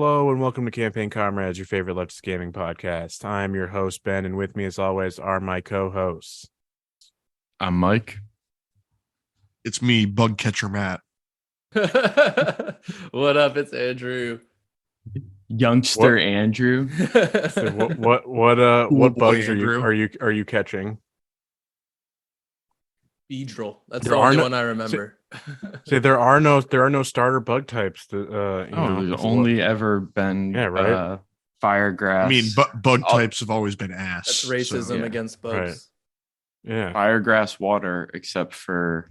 Hello and welcome to Campaign Comrades, your favorite leftist gaming podcast. I'm your host, Ben, and with me, as always, are my co-hosts. I'm Mike. It's me, Bug Catcher Matt. What up? It's Andrew. Youngster Andrew. So what bugs Andrew. are you catching? Beedrill. That's There the are only no- one I remember. So there are no starter bug types that There's only ever been Firegrass. I mean, bug Oh. types have always been ass. That's racism yeah. against bugs. yeah. Firegrass water, except for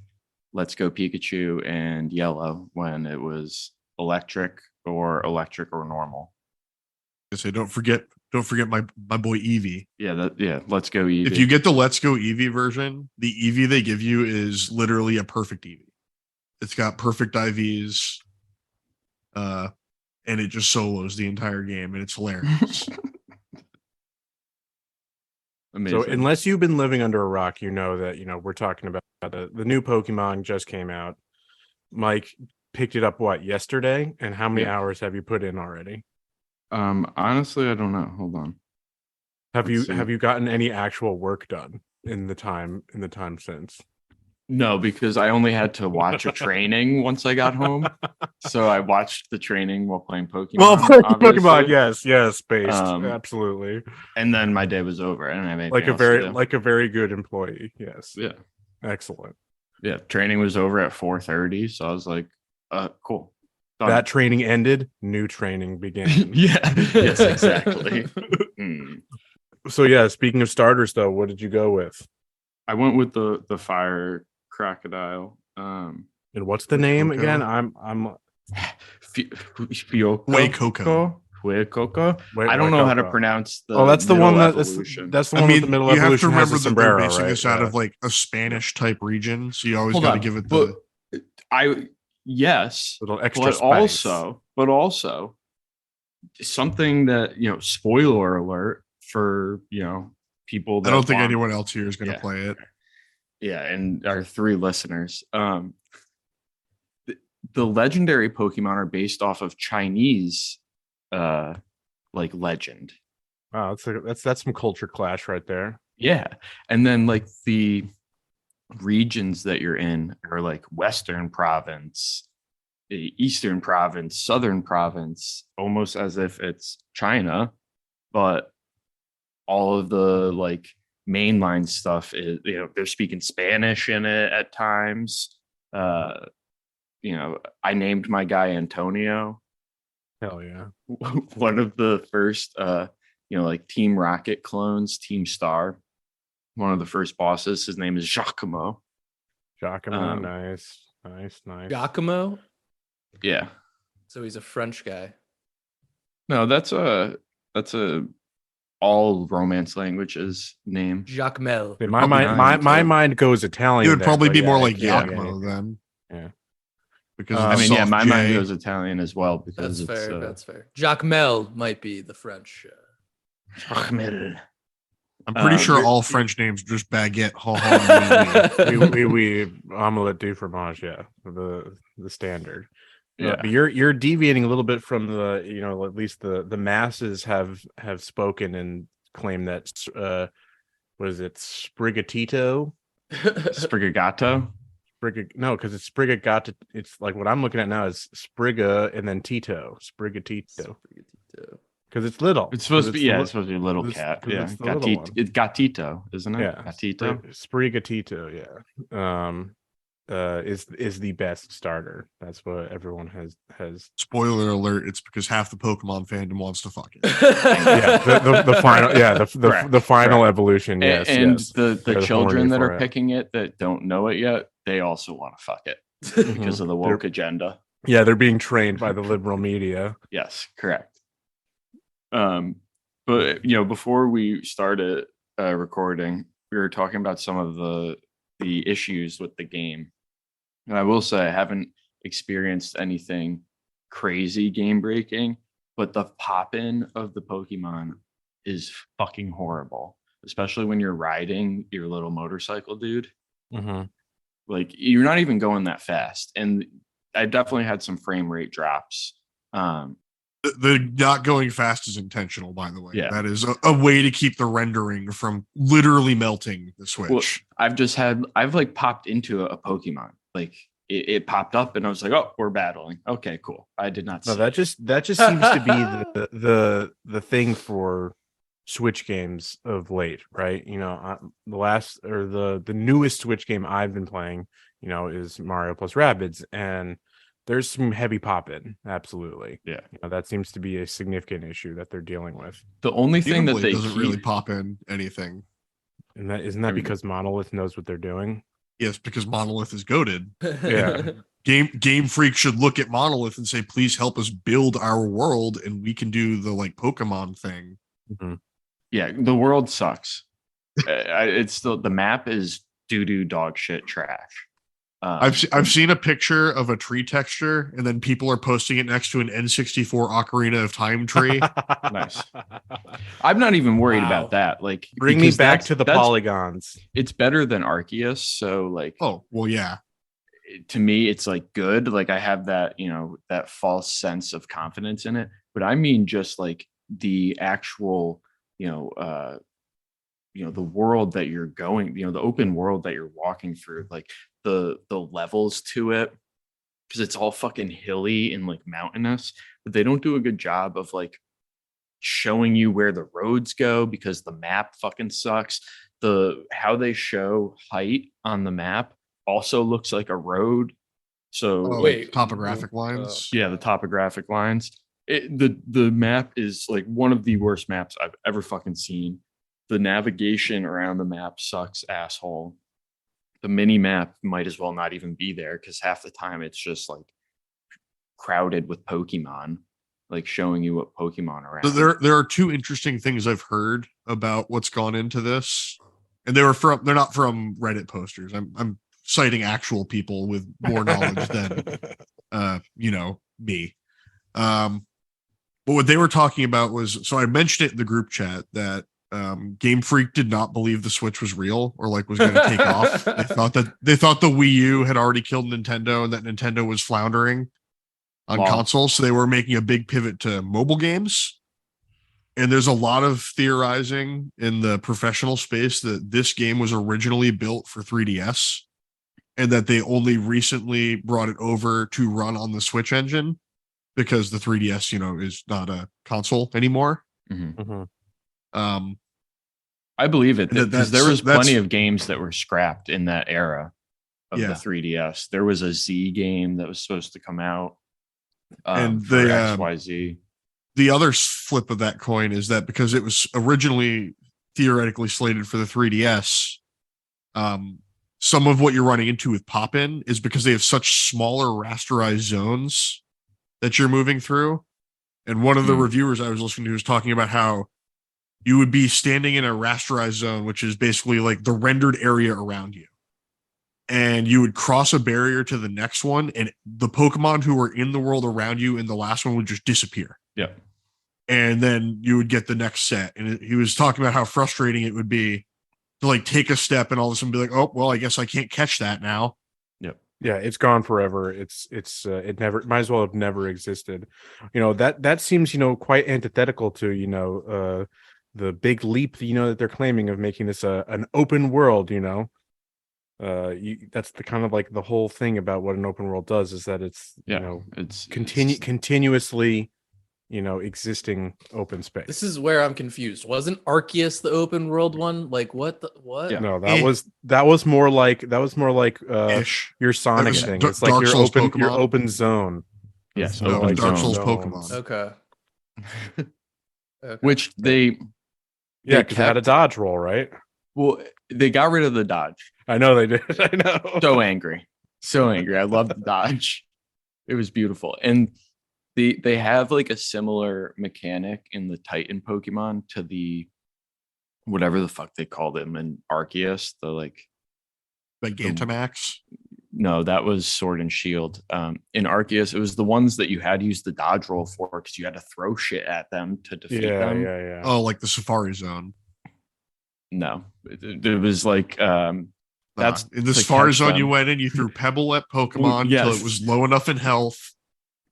Let's Go Pikachu and Yellow when it was electric or normal. So don't forget my boy Eevee. Let's Go Eevee. If you get the Let's Go Eevee version, the Eevee they give you is literally a perfect Eevee. It's got perfect IVs, and it just solos the entire game, and it's hilarious. Amazing. So unless you've been living under a rock, you know that we're talking about the new Pokemon just came out. Mike picked it up yesterday, and how many hours have you put in already? Honestly, I don't know. Hold on. Have Let's see. you gotten any actual work done in the time since? No, because I only had to watch a training once I got home. So I watched the training while playing Pokemon. Pokemon, obviously. yes, based, Um, absolutely. And then my day was over. I didn't have anything Like a else to do. a very good employee. Yes. Yeah. Excellent. Yeah. Training was over at 4:30. So I was like, cool. Done. That training ended, new training began. Yeah. Yes, exactly. So yeah, speaking of starters though, what did you go with? I went with the fire crocodile. And what's the name Coco? again? I'm Fuecoco. I don't know how to pronounce the that's the one that's evolution. the one with the middle you have to evolution has remember a that sombrero, they're basing right? this out Yeah. of like a Spanish type region, so you always Hold got to on, give it but the. yes, Little extra but spice. also something that spoiler alert for people that I don't think want- anyone else here is going to Yeah. play it. Yeah, and our 3 listeners. The legendary Pokemon are based off of Chinese legend. Wow, that's some culture clash right there. Yeah. And then the regions that you're in are like Western Province, Eastern Province, Southern Province, almost as if it's China, but all of the mainline stuff is they're speaking Spanish in it at times. I named my guy Antonio. Hell yeah. One of the first Team Rocket clones, Team Star. One of the first bosses, his name is Giacomo. Nice. Giacomo? Yeah. So he's a French guy. No, that's a all Romance languages name. Jacmel. My Nice. mind goes Italian. It would probably be more like yeah, Giacomo then. Yeah. Because I it's mean, soft my J. mind goes Italian as well because That's it's fair. That's fair. Jacmel might be the French. Giacomo. I'm pretty sure all French names are just baguette. Ha ha. we omelette du fromage, yeah, the standard. Yeah. But you're deviating a little bit from the at least the masses have spoken and claim that what is it, Sprigatito? Sprigato. No, because it's Sprigato. It's like what I'm looking at now is Spriga and then Tito. Sprigatito. Because it's little. It's supposed to be it's supposed to be a little cat. Yeah. It's the little one. It's Gatito, isn't it? Yeah. Gatito. Sprigatito, yeah. Is the best starter. That's what everyone has. Spoiler alert! It's because half the Pokemon fandom wants to fuck it. Yeah, the final, yeah, the final Correct. evolution. Yes, and yes. the They're children horny that for are it. picking it that don't know it yet, they also want to fuck it because of the woke agenda. Yeah, they're being trained by the liberal media. Yes, correct. But before we started recording, we were talking about some of the issues with the game, and I will say I haven't experienced anything crazy game breaking, but the pop-in of the Pokemon is fucking horrible, especially when you're riding your little motorcycle, dude. Mm-hmm. You're not even going that fast, and I definitely had some frame rate drops. The not going fast is intentional, by the way. Yeah. That is a way to keep the rendering from literally melting the Switch. Well, I've like popped into a Pokemon. Like it popped up and I was like, oh, we're battling. Okay, cool. I did not No, see that just seems to be the thing for Switch games of late, right? The newest Switch game I've been playing, is Mario plus Rabbids, and there's some heavy pop in, absolutely. Yeah. That seems to be a significant issue that they're dealing with. The only thing that Xenoblade they doesn't really pop in anything. And isn't that because Monolith knows what they're doing? Yes, because Monolith is goated. Yeah. Game Freak should look at Monolith and say, please help us build our world, and we can do the like Pokemon thing. Mm-hmm. Yeah, the world sucks. It's still, the map is doo-doo dog shit trash. I've seen a picture of a tree texture, and then people are posting it next to an N64 Ocarina of Time tree. Nice. I'm not even worried Wow. about that. Like, Bring me back to the polygons. It's better than Arceus, so like, Oh, well, yeah. to me, it's like good. Like I have that, that false sense of confidence in it. But I mean, just like the actual, the world that you're going, the open world that you're walking through, like the levels to it, because it's all fucking hilly and like mountainous, but they don't do a good job of like showing you where the roads go because the map fucking sucks. How they show height on the map also looks like a road. So wait, topographic lines. yeah, the topographic lines. The map is like one of the worst maps I've ever fucking seen. The navigation around the map sucks, asshole. The mini map might as well not even be there because half the time it's just like crowded with Pokemon, like showing you what Pokemon are So at. there are two interesting things I've heard about what's gone into this, and they're not from Reddit posters. I'm citing actual people with more knowledge than me. But what they were talking about was, so I mentioned it in the group chat that Game Freak did not believe the Switch was real or like was going to take off. They thought the Wii U had already killed Nintendo and that Nintendo was floundering on console, so they were making a big pivot to mobile games. And there's a lot of theorizing in the professional space that this game was originally built for 3DS and that they only recently brought it over to run on the Switch engine because the 3DS, is not a console anymore. Mm-hmm. I believe it because there was plenty of games that were scrapped in that era of the 3DS. There was a Z game that was supposed to come out, and for XYZ. The other flip of that coin is that because it was originally theoretically slated for the 3DS, some of what you're running into with pop-in is because they have such smaller rasterized zones that you're moving through. And one of the reviewers I was listening to was talking about how you would be standing in a rasterized zone, which is basically like the rendered area around you. And you would cross a barrier to the next one, and the Pokemon who were in the world around you in the last one would just disappear. Yeah. And then you would get the next set. And he was talking about how frustrating it would be to like take a step and all of a sudden be like, oh, well, I guess I can't catch that now. Yep. Yeah, it's gone forever. It never might as well have never existed. That seems, quite antithetical to, the big leap, that they're claiming of making this an open world, that's the kind of like the whole thing about what an open world does is that it's continuously existing open space. This is where I'm confused. Wasn't Arceus the open world one? Like what? Yeah. No, that was more like Ish. your Sonic thing. It's like your open zone. Yes, No, open Dark zone. Souls Pokemon. Okay. Which they because it had a dodge roll, right? Well, they got rid of the dodge. I know they did. I know. So angry. I loved the dodge. It was beautiful. And they have like a similar mechanic in the Titan Pokemon to the whatever the fuck they called him in Arceus. The like Gigantamax. No, that was Sword and Shield. In Arceus, it was the ones that you had to use the dodge roll for because you had to throw shit at them to defeat them. Yeah. Oh, like the Safari Zone. No, it was like that's in the Safari Zone. You went in, you threw Pebble at Pokemon until it was low enough in health,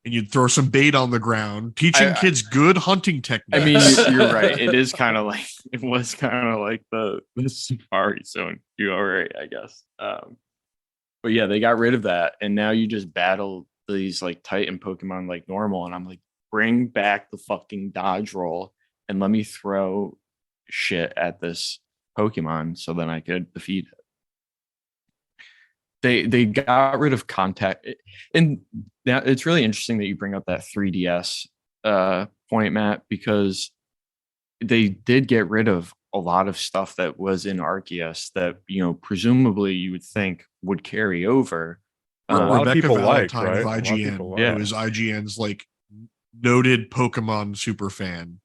and you'd throw some bait on the ground, teaching kids good hunting techniques. I mean, you're right. It was kind of like the Safari Zone. You are right, I guess. But yeah, they got rid of that, and now you just battle these like Titan Pokemon like normal. And I'm like, bring back the fucking dodge roll and let me throw shit at this Pokemon so then I could defeat it. They got rid of contact, and now it's really interesting that you bring up that 3DS point, Matt, because they did get rid of a lot of stuff that was in Arceus that, you know, presumably you would think would carry over. A lot of Rebecca people like, Valentine of right? A lot of IGN, people like. who is IGN's like noted Pokemon super fan,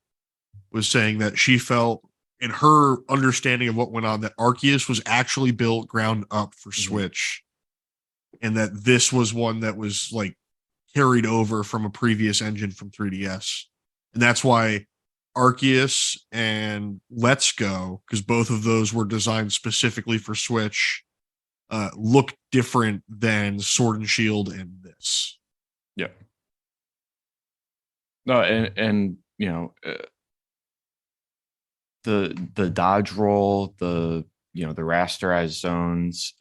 was saying that she felt, in her understanding of what went on, that Arceus was actually built ground up for Switch, and that this was one that was like carried over from a previous engine from 3DS, and that's why Arceus and Let's Go, because both of those were designed specifically for Switch, look different than Sword and Shield and this. Yeah. No, and you know, the dodge roll, the rasterized zones,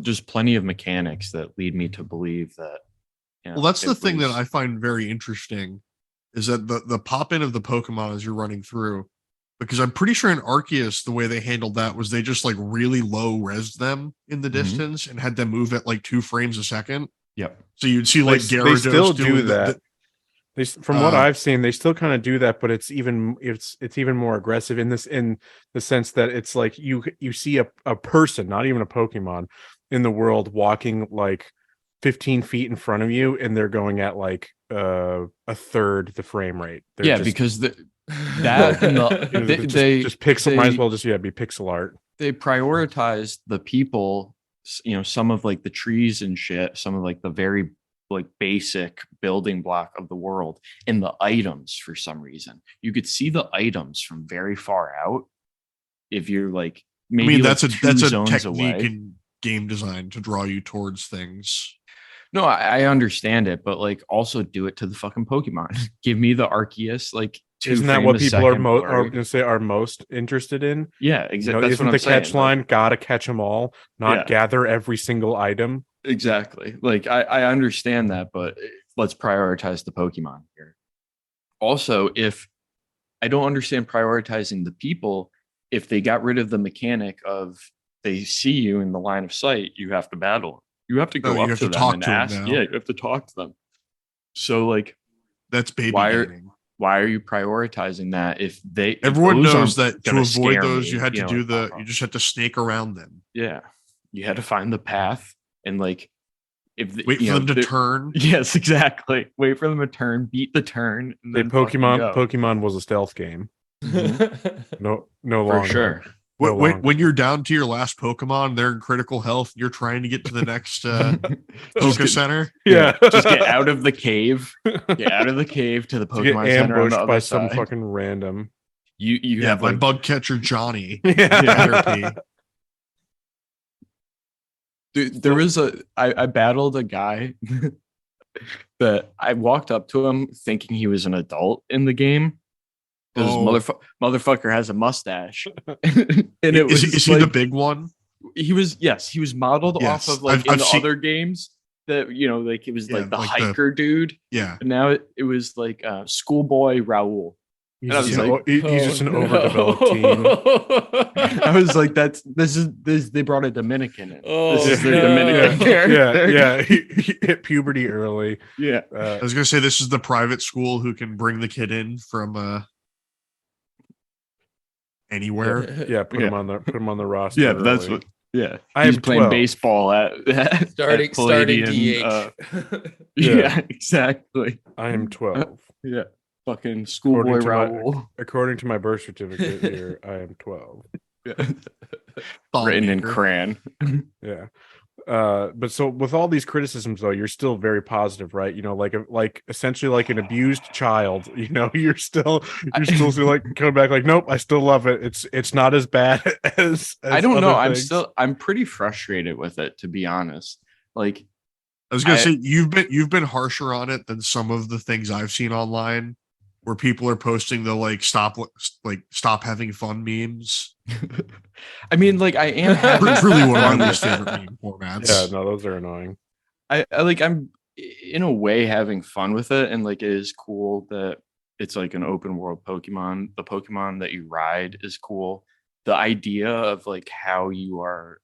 just plenty of mechanics that lead me to believe that. You know, Well, that's the thing that I find very interesting, is that the pop in of the Pokemon as you're running through, because I'm pretty sure in Arceus the way they handled that was they just like really low res them in the distance and had them move at like 2 frames a second. Yep. So you'd see like they Gyarados still do doing that. From what I've seen, they still kind of do that, but it's even more aggressive in the sense that it's like you see a person, not even a Pokemon, in the world walking like 15 feet in front of you, and they're going at like a third the frame rate. Because they just pixel might as well just be pixel art. They prioritized the people, you know, some of like the trees and shit, some of like the very like basic building block of the world, and the items. For some reason you could see the items from very far out if you're like, maybe, I mean, that's like a technique in game design to draw you towards things. No, I understand it, but like also do it to the fucking Pokemon. Give me the Arceus, like, isn't that what people are going to say are most interested in? Yeah, exactly. You know, that's isn't what the I'm saying. catch line, gotta catch them all, not gather every single item? Exactly. Like I understand that, but let's prioritize the Pokemon here. Also, if I don't understand prioritizing the people, if they got rid of the mechanic of they see you in the line of sight, you have to battle. You have to go up to them and ask. Yeah, you have to talk to them. So like, that's baby gaming. Why are you prioritizing that? If everyone knows that to avoid those, you had to do you just had to snake around them. Yeah, you had to find the path, and like, wait for them to turn. Yes, exactly. Wait for them to turn, beat the turn. And then Pokemon was a stealth game. No longer. For sure. When you're down to your last Pokemon, they're in critical health, you're trying to get to the next Poké Center. Yeah. Just get out of the cave. Get out of the cave to the Pokemon get Center. Ambushed by some fucking random. You have my bug catcher Johnny. Yeah. Dude, I battled a guy that I walked up to him thinking he was an adult in the game. Because motherfucker has a mustache. And it was is he the big one? He was modeled off of like in the other games that, you know, like it was like the hiker dude. Yeah. And now it was like schoolboy Raul. He's just an overdeveloped teen. I was like, this they brought a Dominican in. This is their Dominican character. Yeah. He hit puberty early. Yeah. I was gonna say this is the private school who can bring the kid in from anywhere. Yeah, put him on the roster. Yeah, that's what. Yeah, he's playing baseball at starting DH. Yeah, exactly. I am 12. Yeah, fucking schoolboy Raul. According to my birth certificate here, I am 12. Yeah. Written in crayon. Yeah. But so with all these criticisms though, you're still very positive, right? You know, like essentially like an abused child, you know, you're still like coming back like, nope, I still love it. It's not as bad as I don't know. Things. I'm pretty frustrated with it, to be honest. Like, I was gonna say you've been harsher on it than some of the things I've seen online, where people are posting the stop having fun memes. I mean, like I am having It's really one of my fun least with favorite it. meme formats. Yeah, no, those are annoying. I'm in a way having fun with it, and like it is cool that it's like an open world Pokemon. The Pokemon that you ride is cool. The idea of like how you are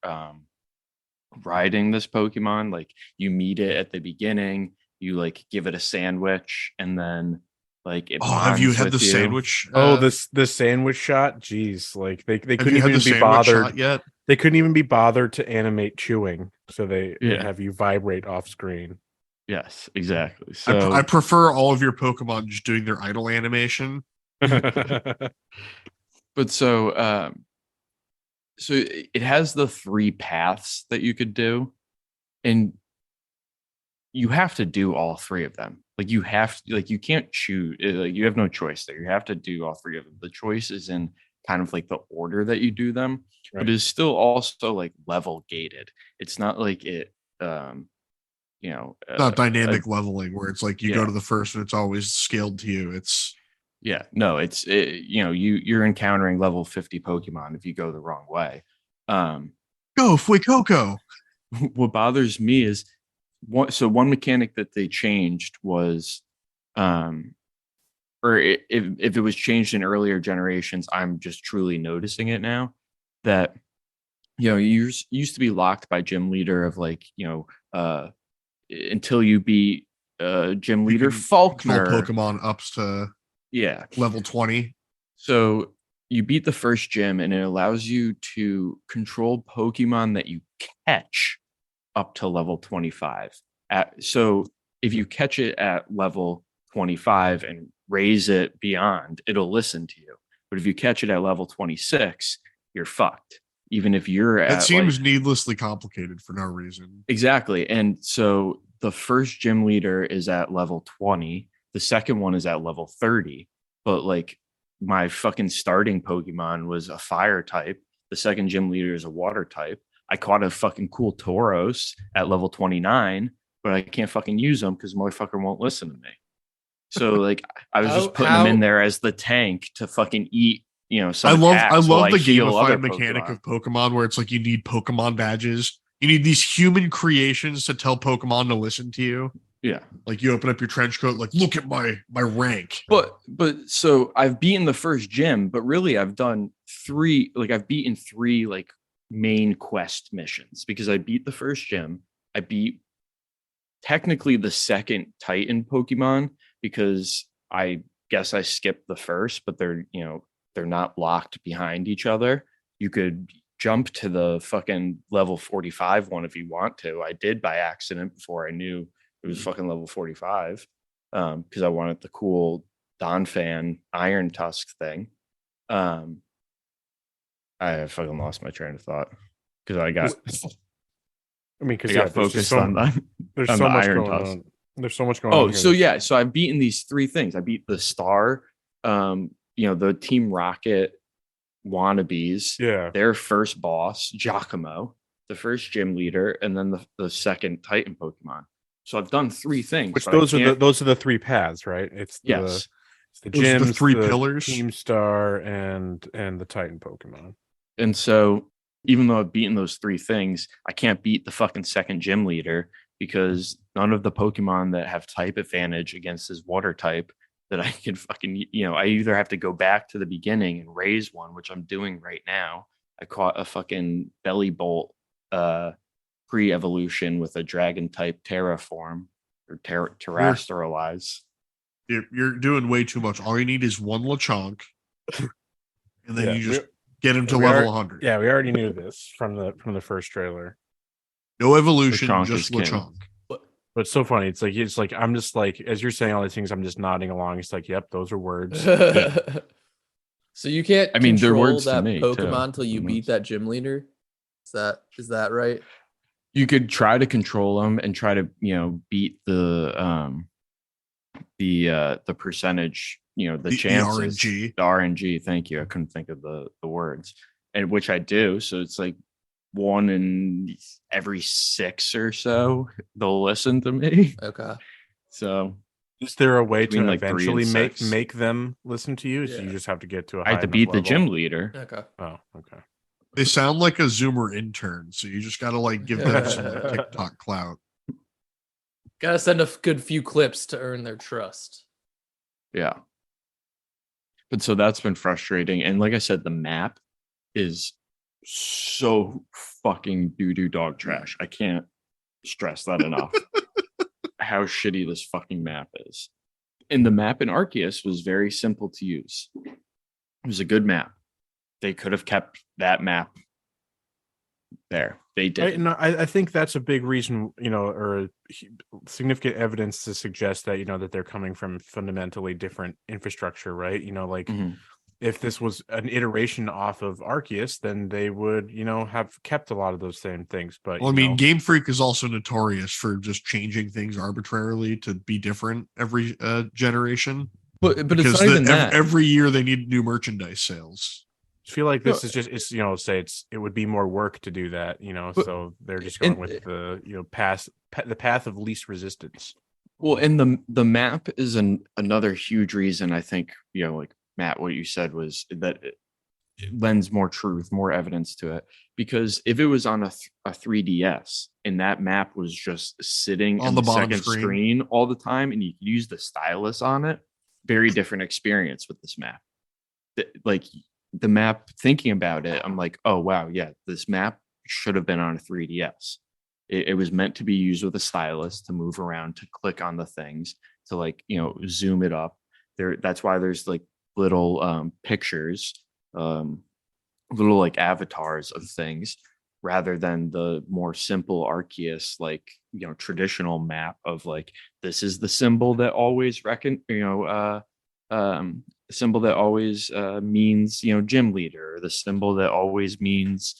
riding this Pokemon, like you meet it at the beginning, you like give it a sandwich, and then like it Oh, have you bonds had with the you. sandwich? Oh, this sandwich shot. Jeez, like they Have couldn't you had even the be sandwich bothered. shot yet? They couldn't even be bothered to animate chewing, so they Yeah. have you vibrate off screen. Yes, exactly. So I prefer all of your Pokemon just doing their idle animation. but so it has the 3 paths that you could do, and you have to do all 3 of them. Like you have to, like you can't choose, like you have no choice there. You have to do all 3 of them. The choice is in kind of like the order that you do them, Right. but it's still also like level gated. It's not like it Not dynamic leveling where it's like you go yeah. to the first and it's always scaled to you. It's Yeah, no, you're encountering level 50 Pokemon if you go the wrong way. go Fuecoco. What bothers me is one mechanic that they changed was or if it was changed in earlier generations, I'm just truly noticing it now that you used to be locked by gym leader of like until you beat gym leader Faulkner Pokemon ups to yeah level 20. So you beat the first gym, and it allows you to control Pokemon that you catch up to level 25. So if you catch it at level 25 and raise it beyond, it'll listen to you. But if you catch it at level 26, you're fucked. Even if you're That at seems needlessly complicated for no reason. exactly. And so the first gym leader is at level 20. The second one is at level 30. But like my fucking starting Pokemon was a fire type. The second gym leader is a water type. I caught a fucking cool Tauros at level 29, but I can't fucking use them because motherfucker won't listen to me. So like I was just putting them in there as the tank to fucking eat, some I love while the heal other gamified mechanic Pokemon. of Pokemon where it's like you need Pokemon badges. You need these human creations to tell Pokemon to listen to you. Yeah. Like you open up your trench coat, like look at my rank. But so I've beaten the first gym, but really I've done 3, like I've beaten 3 like main quest missions because I beat the first gym. I beat technically the second Titan Pokemon because I guess I skipped the first, but they're not locked behind each other. You could jump to the fucking level 45 one if you want to. I did by accident before I knew it was fucking level 45 because I wanted the cool Donphan Iron Tusk thing. I fucking lost my train of thought because I got because focused on there's on so the much Iron going Tusk. on. There's so much going on. Oh, so yeah, so I've beaten these 3 things. I beat the Star, the Team Rocket wannabes. Yeah. Their first boss, Giacomo, the first gym leader, and then the second Titan Pokemon. So I've done 3 things. Which those are the 3 paths, right? It's the yes. It's the Those are gyms, the 3 pillars. Team Star, and the Titan Pokemon. And so even though I've beaten those 3 things, I can't beat the fucking second gym leader because none of the Pokemon that have type advantage against his water type that I can fucking, I either have to go back to the beginning and raise one, which I'm doing right now. I caught a fucking Belly Bolt pre-evolution with a dragon type terraform or terrestrialize. You're doing way too much. All you need is one Lechonk, and then you just get him to level 100. Yeah, we already knew this from the first trailer. No evolution, Lechonk just is king. Lechonk. But it's so funny. It's like I'm just like, as you're saying all these things, I'm just nodding along. It's like, yep, those are words. So you can't. I mean, they're control words to that me, Pokemon too. until you beat that gym leader. Is that right? You could try to control them and try to beat the percentage, the chances, RNG. the RNG. Thank you. I couldn't think of the words, and which I do. So it's like one in every 6 or so they'll listen to me. Okay. So Is there a way between, to like, 3 and eventually 6. make them listen to you? So you Yeah. just have to get to a I high had to enough beat the level? gym leader. Okay. Oh, okay. They sound like a Zoomer intern, so you just gotta like give them some like, TikTok clout. Gotta send a good few clips to earn their trust. Yeah. But so that's been frustrating. And like I said, the map is so fucking doo-doo dog trash. I can't stress that enough. How shitty this fucking map is. And the map in Arceus was very simple to use. It was a good map. They could have kept that map there. They did. I think that's a big reason, or significant evidence to suggest that, that they're coming from fundamentally different infrastructure, right? Like if this was an iteration off of Arceus, then they would, have kept a lot of those same things. But Well, I mean, Game Freak is also notorious for just changing things arbitrarily to be different every generation. But it's Because not even that. every year they need new merchandise sales. I feel like this is just it would be more work to do that, so they're just going with the path of least resistance. Well, and the map is another huge reason. I think, like Matt, what you said was that it lends more truth, more evidence to it. Because if it was on a 3DS and that map was just sitting on in the the bottom second screen all the time, and you could use the stylus on it, very different experience with this map. Like the map, thinking about it, I'm like, oh wow, yeah, this map should have been on a 3DS. It was meant to be used with a stylus to move around, to click on the things, to like, zoom it up. That's why there's like little pictures, little like avatars of things, rather than the more simple Arceus, like, traditional map of like, this is the symbol that always symbol that always means, gym leader, or the symbol that always means,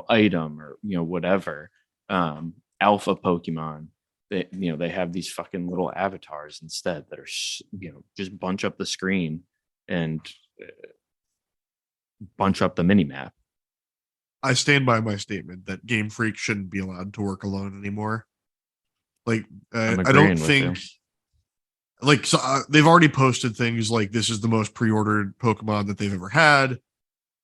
item, or whatever. Alpha Pokemon, they have these fucking little avatars instead that are just bunch up the screen and bunch up the mini map. I stand by my statement that Game Freak shouldn't be allowed to work alone anymore. Like, I don't think, like, so they've already posted things like, this is the most pre-ordered Pokemon that they've ever had.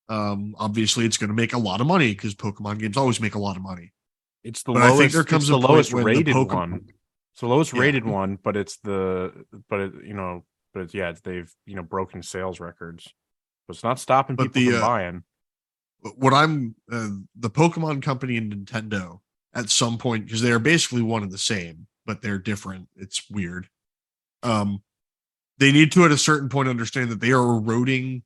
Obviously, it's going to make a lot of money because Pokemon games always make a lot of money. It's the but lowest. I think there comes it's the a point lowest when rated the one. It's the lowest Yeah. rated one, but it's they've broken sales records. But it's not stopping But people the, from buying. what I'm the Pokemon Company and Nintendo at some point, because they are basically one and the same, but they're different. It's weird. They need to at a certain point understand that they are eroding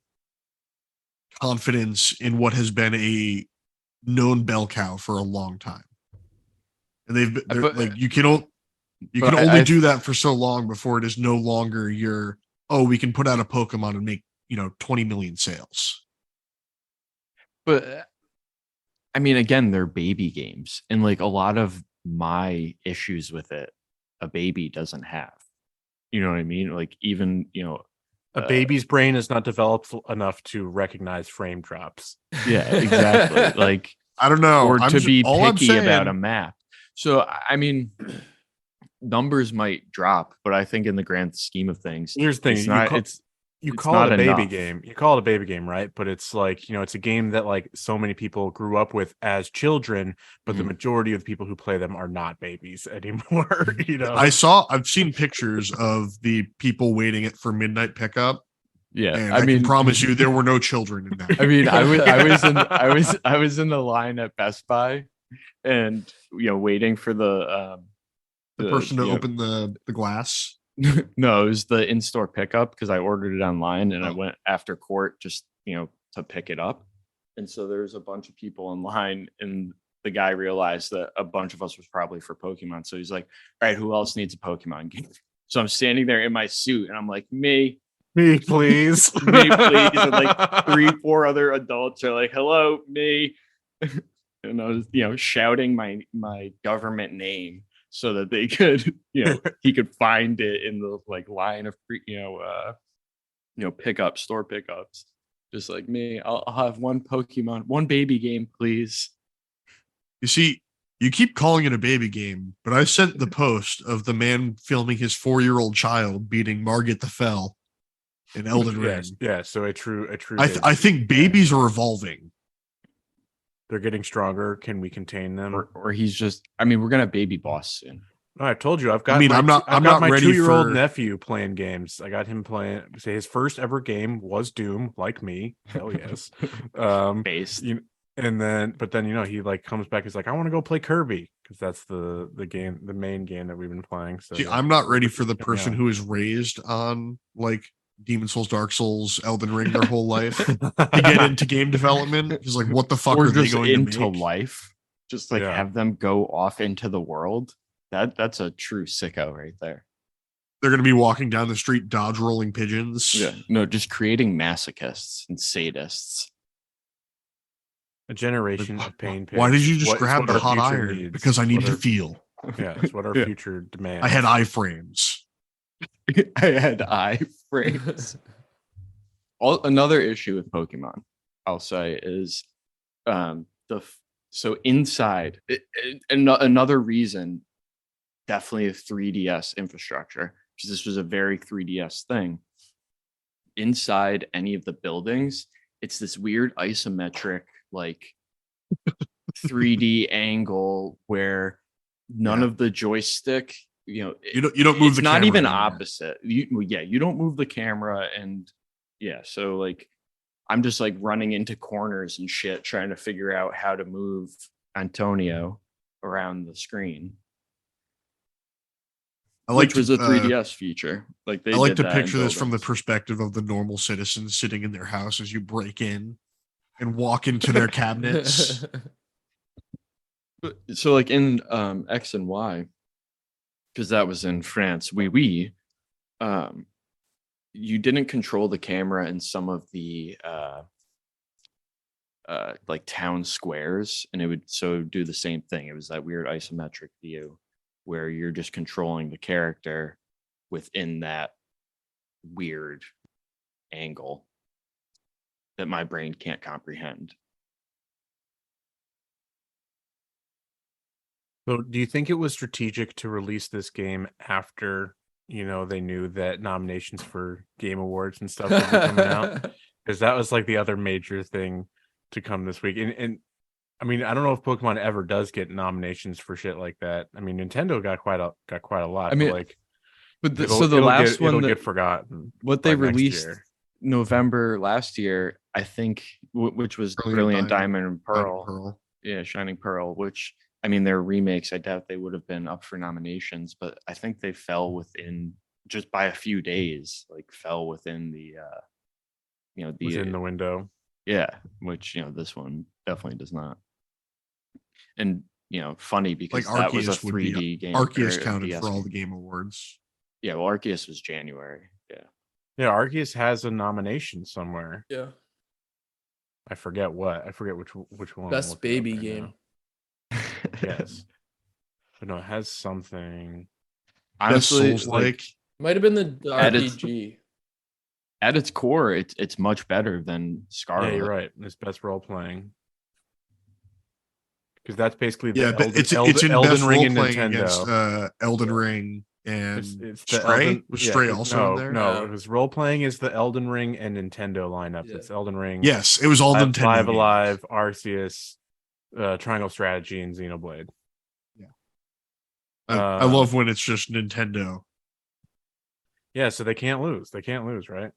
confidence in what has been a known bell cow for a long time, and you can only do that for so long before it is no longer your, oh, we can put out a Pokemon and make 20 million sales. But I mean, again, they're baby games, and like a lot of my issues with it, a baby doesn't have. You know what I mean? Like, even A baby's brain is not developed enough to recognize frame drops. Yeah, exactly. Like, I don't know, or to be all I'm picky about saying- a map. So I mean, numbers might drop, but I think in the grand scheme of things, Here's the thing: it's not. you it's call not it a baby enough. game. You call it a baby game, right? But it's like, it's a game that like so many people grew up with as children, but the majority of people who play them are not babies anymore. I've seen pictures of the people waiting for midnight pickup. Yeah, and I can promise you there were no children in that. I mean, I was in the line at Best Buy, and waiting for the person to open the glass. No, it was the in-store pickup, because I ordered it online and I went after court just to pick it up. And so there's a bunch of people in line, and the guy realized that a bunch of us was probably for Pokemon. So he's like, all right, who else needs a Pokemon game? So I'm standing there in my suit and I'm like, me, please. me, please. And like 3-4 other adults are like, hello, me. And I was, shouting my government name so that they could, he could find it in the like line of, store pickups. Just like, me, I'll have one Pokemon, one baby game, please. You see, you keep calling it a baby game, but I sent the post of the man filming his 4-year-old child beating Margit the Fell in Elden Ring. Yes, yeah. So a true. I think babies are evolving. They're getting stronger. Can we contain them? Or he's just. I mean, we're gonna baby boss soon. Oh, I told you, I've got. I'm not my ready 2-year-old for- nephew playing games. I got him playing. Say his first ever game was Doom, like me. Hell yes. Based. And then, but then he like comes back. He's like, I want to go play Kirby because that's the game, the main game that we've been playing. So See, yeah, I'm not ready for the yeah. person who is raised on like Demon Souls, Dark Souls, Elden Ring their whole life to get into game development. He's like, what the fuck Or are they just going into to make? life. Just like Yeah. have them go off into the world. That's a true sicko right there. They're going to be walking down the street, dodge rolling pigeons. Yeah. No, just creating masochists and sadists. A generation of pain. Why did you pigs. just It's grab what the our hot future iron? needs. Because I It's needed what to our- feel. Yeah, it's what our Yeah. future demands. I had iframes. I had iframes. Another issue with Pokemon, I'll say, is so inside another reason, definitely a 3DS infrastructure, because this was a very 3DS thing. Inside any of the buildings, it's this weird isometric like 3D angle where none Yeah. of the joystick, You don't move it's the not camera even anymore. opposite. You don't move the camera, and so like I'm just like running into corners and shit trying to figure out how to move Antonio around the screen, which was a 3DS feature. Like they I like did to that in picture this from the buildings. perspective of the normal citizens sitting in their house as you break in and walk into their cabinets. So like in X and Y, because that was in France, you didn't control the camera in some of the like town squares, and it would do the same thing. It was that weird isometric view where you're just controlling the character within that weird angle that my brain can't comprehend. So, do you think it was strategic to release this game after they knew that nominations for Game Awards and stuff would be coming out? Because that was like the other major thing to come this week. And I mean, I don't know if Pokemon ever does get nominations for shit like that. I mean, Nintendo got quite a lot. I mean, but like, the last one it'll that, get forgotten. what they by next released year. November last year, I think, which was Brilliant Diamond and Pearl. Yeah, Shining Pearl, which, I mean, they're remakes. I doubt they would have been up for nominations, but I think they fell within just by a few days, like fell within the Within the window. yeah, which this one definitely does not. And funny because Like that was a Arceus would be 3D game. Arceus or a counted DS for all game. the Game Awards. Yeah, well, Arceus was January. Yeah. Yeah, Arceus has a nomination somewhere. Yeah. I forget what. I forget which one. I'm Best looking up baby right game. now. Yes. But no, it has something. Honestly, Souls like Might have been the At its- RPG. at its core, it's much better than Scarlet. Yeah, you're right. It's best role playing. Because that's basically the yeah, but Elden, it's in Elden best Ring role and playing Nintendo. against Elden Ring and It's the Stray. Elden, Was yeah, Stray also in there? No, No. it was role playing is the Elden Ring and Nintendo lineup. Yeah. It's Elden Ring. Yes, it was all Live, Nintendo. Live games. Alive, Arceus, Triangle Strategy, and Xenoblade. I love when it's just Nintendo. Yeah, so they can't lose. They can't lose, right?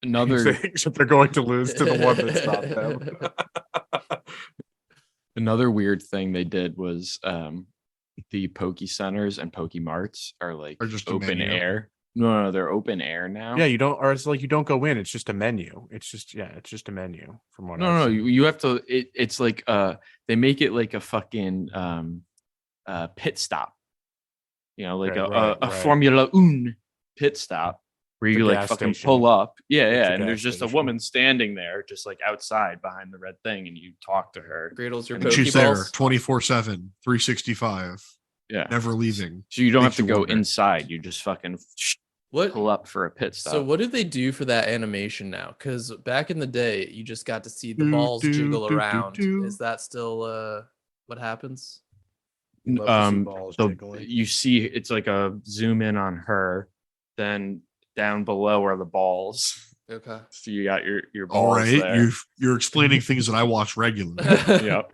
Another Except they're going to lose to the one that stopped them. another weird thing they did was the Poke Centers and Poke Marts are like Are just a open menu. air. No, they're open air now. Yeah, you don't, or it's like you don't go in. It's just a menu. It's just a menu from what. No, I've no, seen. you have to. It's like they make it like a fucking pit stop. Like Okay, a right. Formula One pit stop where It's you a like gas fucking station. pull up. Yeah, It's yeah, a and there's gas just a station. woman standing there, just like outside behind the red thing, and you talk to her. Gradles your And And she's there Pokeballs. 24/7, 365, Yeah, never leaving. so you don't have Makes to you go wonder. inside. You just fucking What? pull up for a pit stop. So what did they do for that animation now? Because back in the day, you just got to see the Do, balls do, jiggle do, do, around. do. Is that still What happens? Love to see balls jiggling. You see it's like a zoom in on her, then down below are the balls. Okay. So you got your balls All right, there. you're explaining things that I watch regularly. Yep.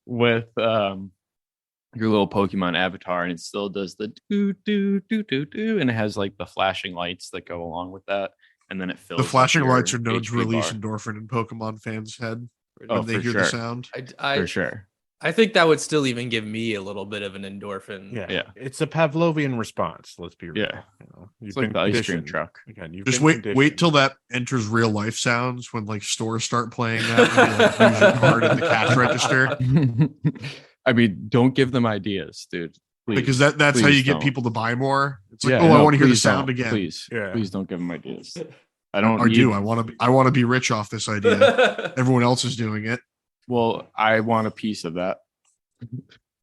With your little Pokemon avatar, and it still does the do do do do do, and it has like the flashing lights that go along with that, and then it fills. The up flashing your lights are known to HP release bar. endorphin in Pokemon fans' head Oh, when they for hear sure. the sound. For sure. I think that would still even give me a little bit of an endorphin. Yeah, it's a Pavlovian response. Let's be real. Yeah. You know, you've It's like been the ice cream conditioned. truck. Again, you've Just been wait conditioned. till that enters real life sounds when like stores start playing that when you like, use your card at the cash register. I mean, don't give them ideas, dude. Please. Because that's how Please you get don't. people to buy more. It's like, Yeah, I no, want to hear the please sound don't. again. Please, Yeah. please don't give them ideas. I I don't. do. I want to be rich off this idea. Everyone else is doing it. Well, I want a piece of that.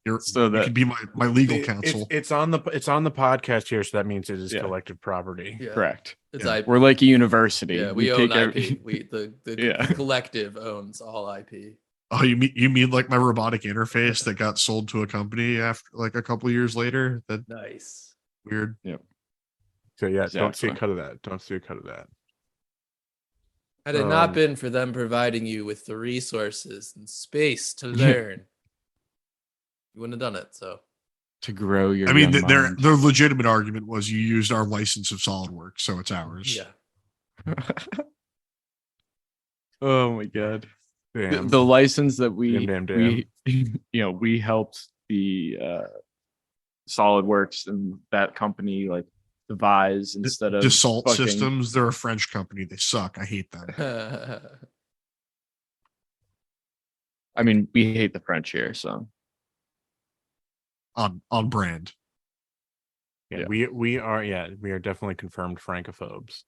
You that could be my legal counsel. It's on the podcast here, so that means it is Yeah. collective property. Yeah. correct. It's Yeah. IP. We're like a university. Yeah, we own take IP. The Yeah. collective owns all IP. Oh, you mean like my robotic interface that got sold to a company after like a couple years later? That Nice. weird. So yeah, don't see a Exactly. cut of that. Don't see a cut of that. Had it not Um, been for them providing you with the resources and space to learn, you wouldn't have done it. So to grow your. I mean, young their mind. legitimate argument was you used our license of SolidWorks, so it's ours. yeah. Oh my god. Damn. The license that we Damn. we helped the SolidWorks and that company like devise instead of Dassault fucking- Systems, they're a French company. They suck. I hate them. I mean, we hate the French here, so On brand. Yeah, Yeah. we are definitely confirmed francophobes.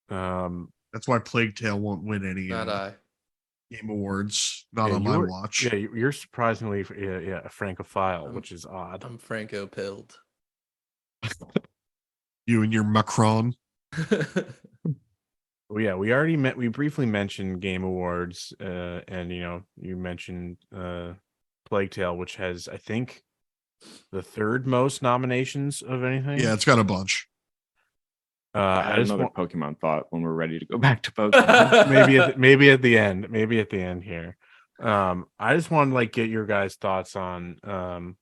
That's why Plague Tale won't win any Not I. game awards. Not yeah, on my you're- watch. Yeah, you're surprisingly a francophile, I'm- which is odd. I'm Franco pilled. You and your Macron. Well, yeah, we briefly mentioned Game Awards, and you mentioned Plague Tale, which has, I think, the third most nominations of anything. Yeah, it's got a bunch. I had just another want- Pokemon thought when we're ready to go back to Pokemon. maybe at the end here. I just want to like get your guys' thoughts on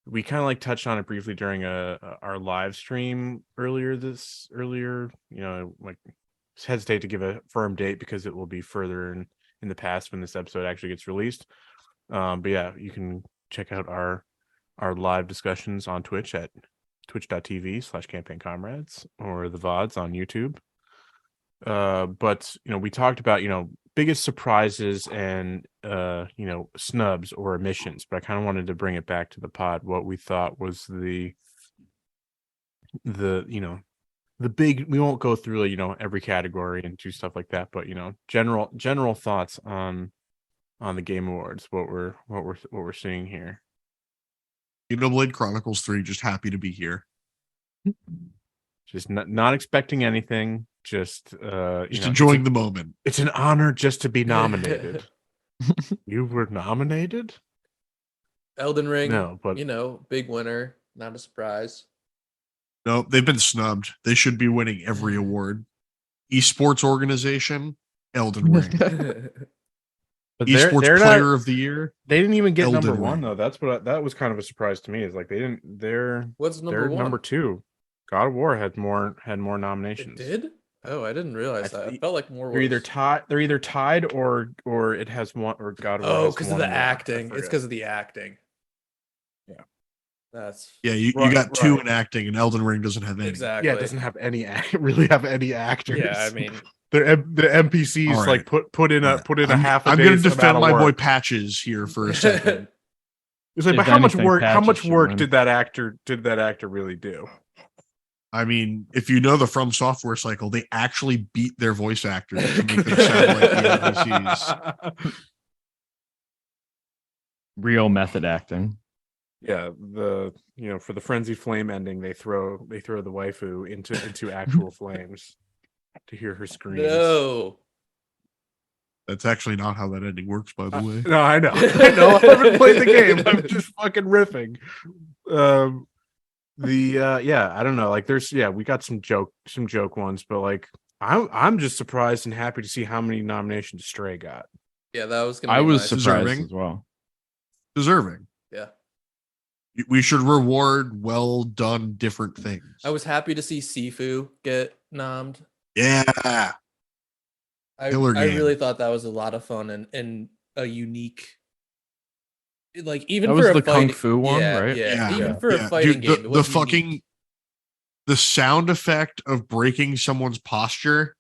we kind of like touched on it briefly during our live stream earlier, like hesitate to give a firm date because it will be further in the past when this episode actually gets released. But yeah, you can check out our live discussions on Twitch at twitch.tv/campaign comrades or the VODs on YouTube. But we talked about biggest surprises and snubs or omissions, but I kind of wanted to bring it back to the pod what we thought was the big. We won't go through every category and do stuff like that, but general thoughts on the Game Awards, what we're seeing here. Xenoblade Chronicles 3, just happy to be here. Just not expecting anything, just Enjoying the moment. It's an honor just to be nominated. You were nominated? Elden Ring. No, but big winner. Not a surprise. No, they've been snubbed. They should be winning every award. Esports organization, Elden Ring. but Esports they're player not, of the year. they didn't even get Elden number one Ring. though. That's that was kind of a surprise to me. Is like they're What's number one? number two. God of War had more It nominations. did? Oh, I didn't realize that. I felt like more They're either was. tied. They're either tied or it has one or God of War. Oh, has because of one the more. I acting. It's forget. because of the acting. Yeah. That's Yeah, you Right, got two right. in acting, and Elden Ring doesn't have any. exactly. Yeah, it doesn't have any really have any actors. Yeah, I mean, the NPCs All right. like put in a All right. put in a I'm, half. I'm going to day's amount defend of my boy work. Patches here for a second. It's like, If but how much anything, work? How Patches much should work win. did that actor really do? I mean, if you know the From Software cycle, they actually beat their voice actors to make them sound like the NPCs. Real method acting. Yeah, for the frenzied flame ending, they throw the waifu into actual flames to hear her screams. no. That's actually not how that ending works, by the way. No, I know. I know. I haven't played the game. I'm just fucking riffing. Yeah, I don't know. Like we got some joke ones, but like I'm just surprised and happy to see how many nominations Stray got. Yeah, that was gonna I be was my- surprised Deserving. as well. Deserving. Yeah. We should reward well done different things. I was happy to see Sifu get nommed. Yeah. I Killer game. really thought that was a lot of fun and a unique, like even That for was a the Kung fighting, Fu one, right? Yeah, Yeah. even for a Yeah. fighting Dude, game, it the was fucking unique. the sound effect of breaking someone's posture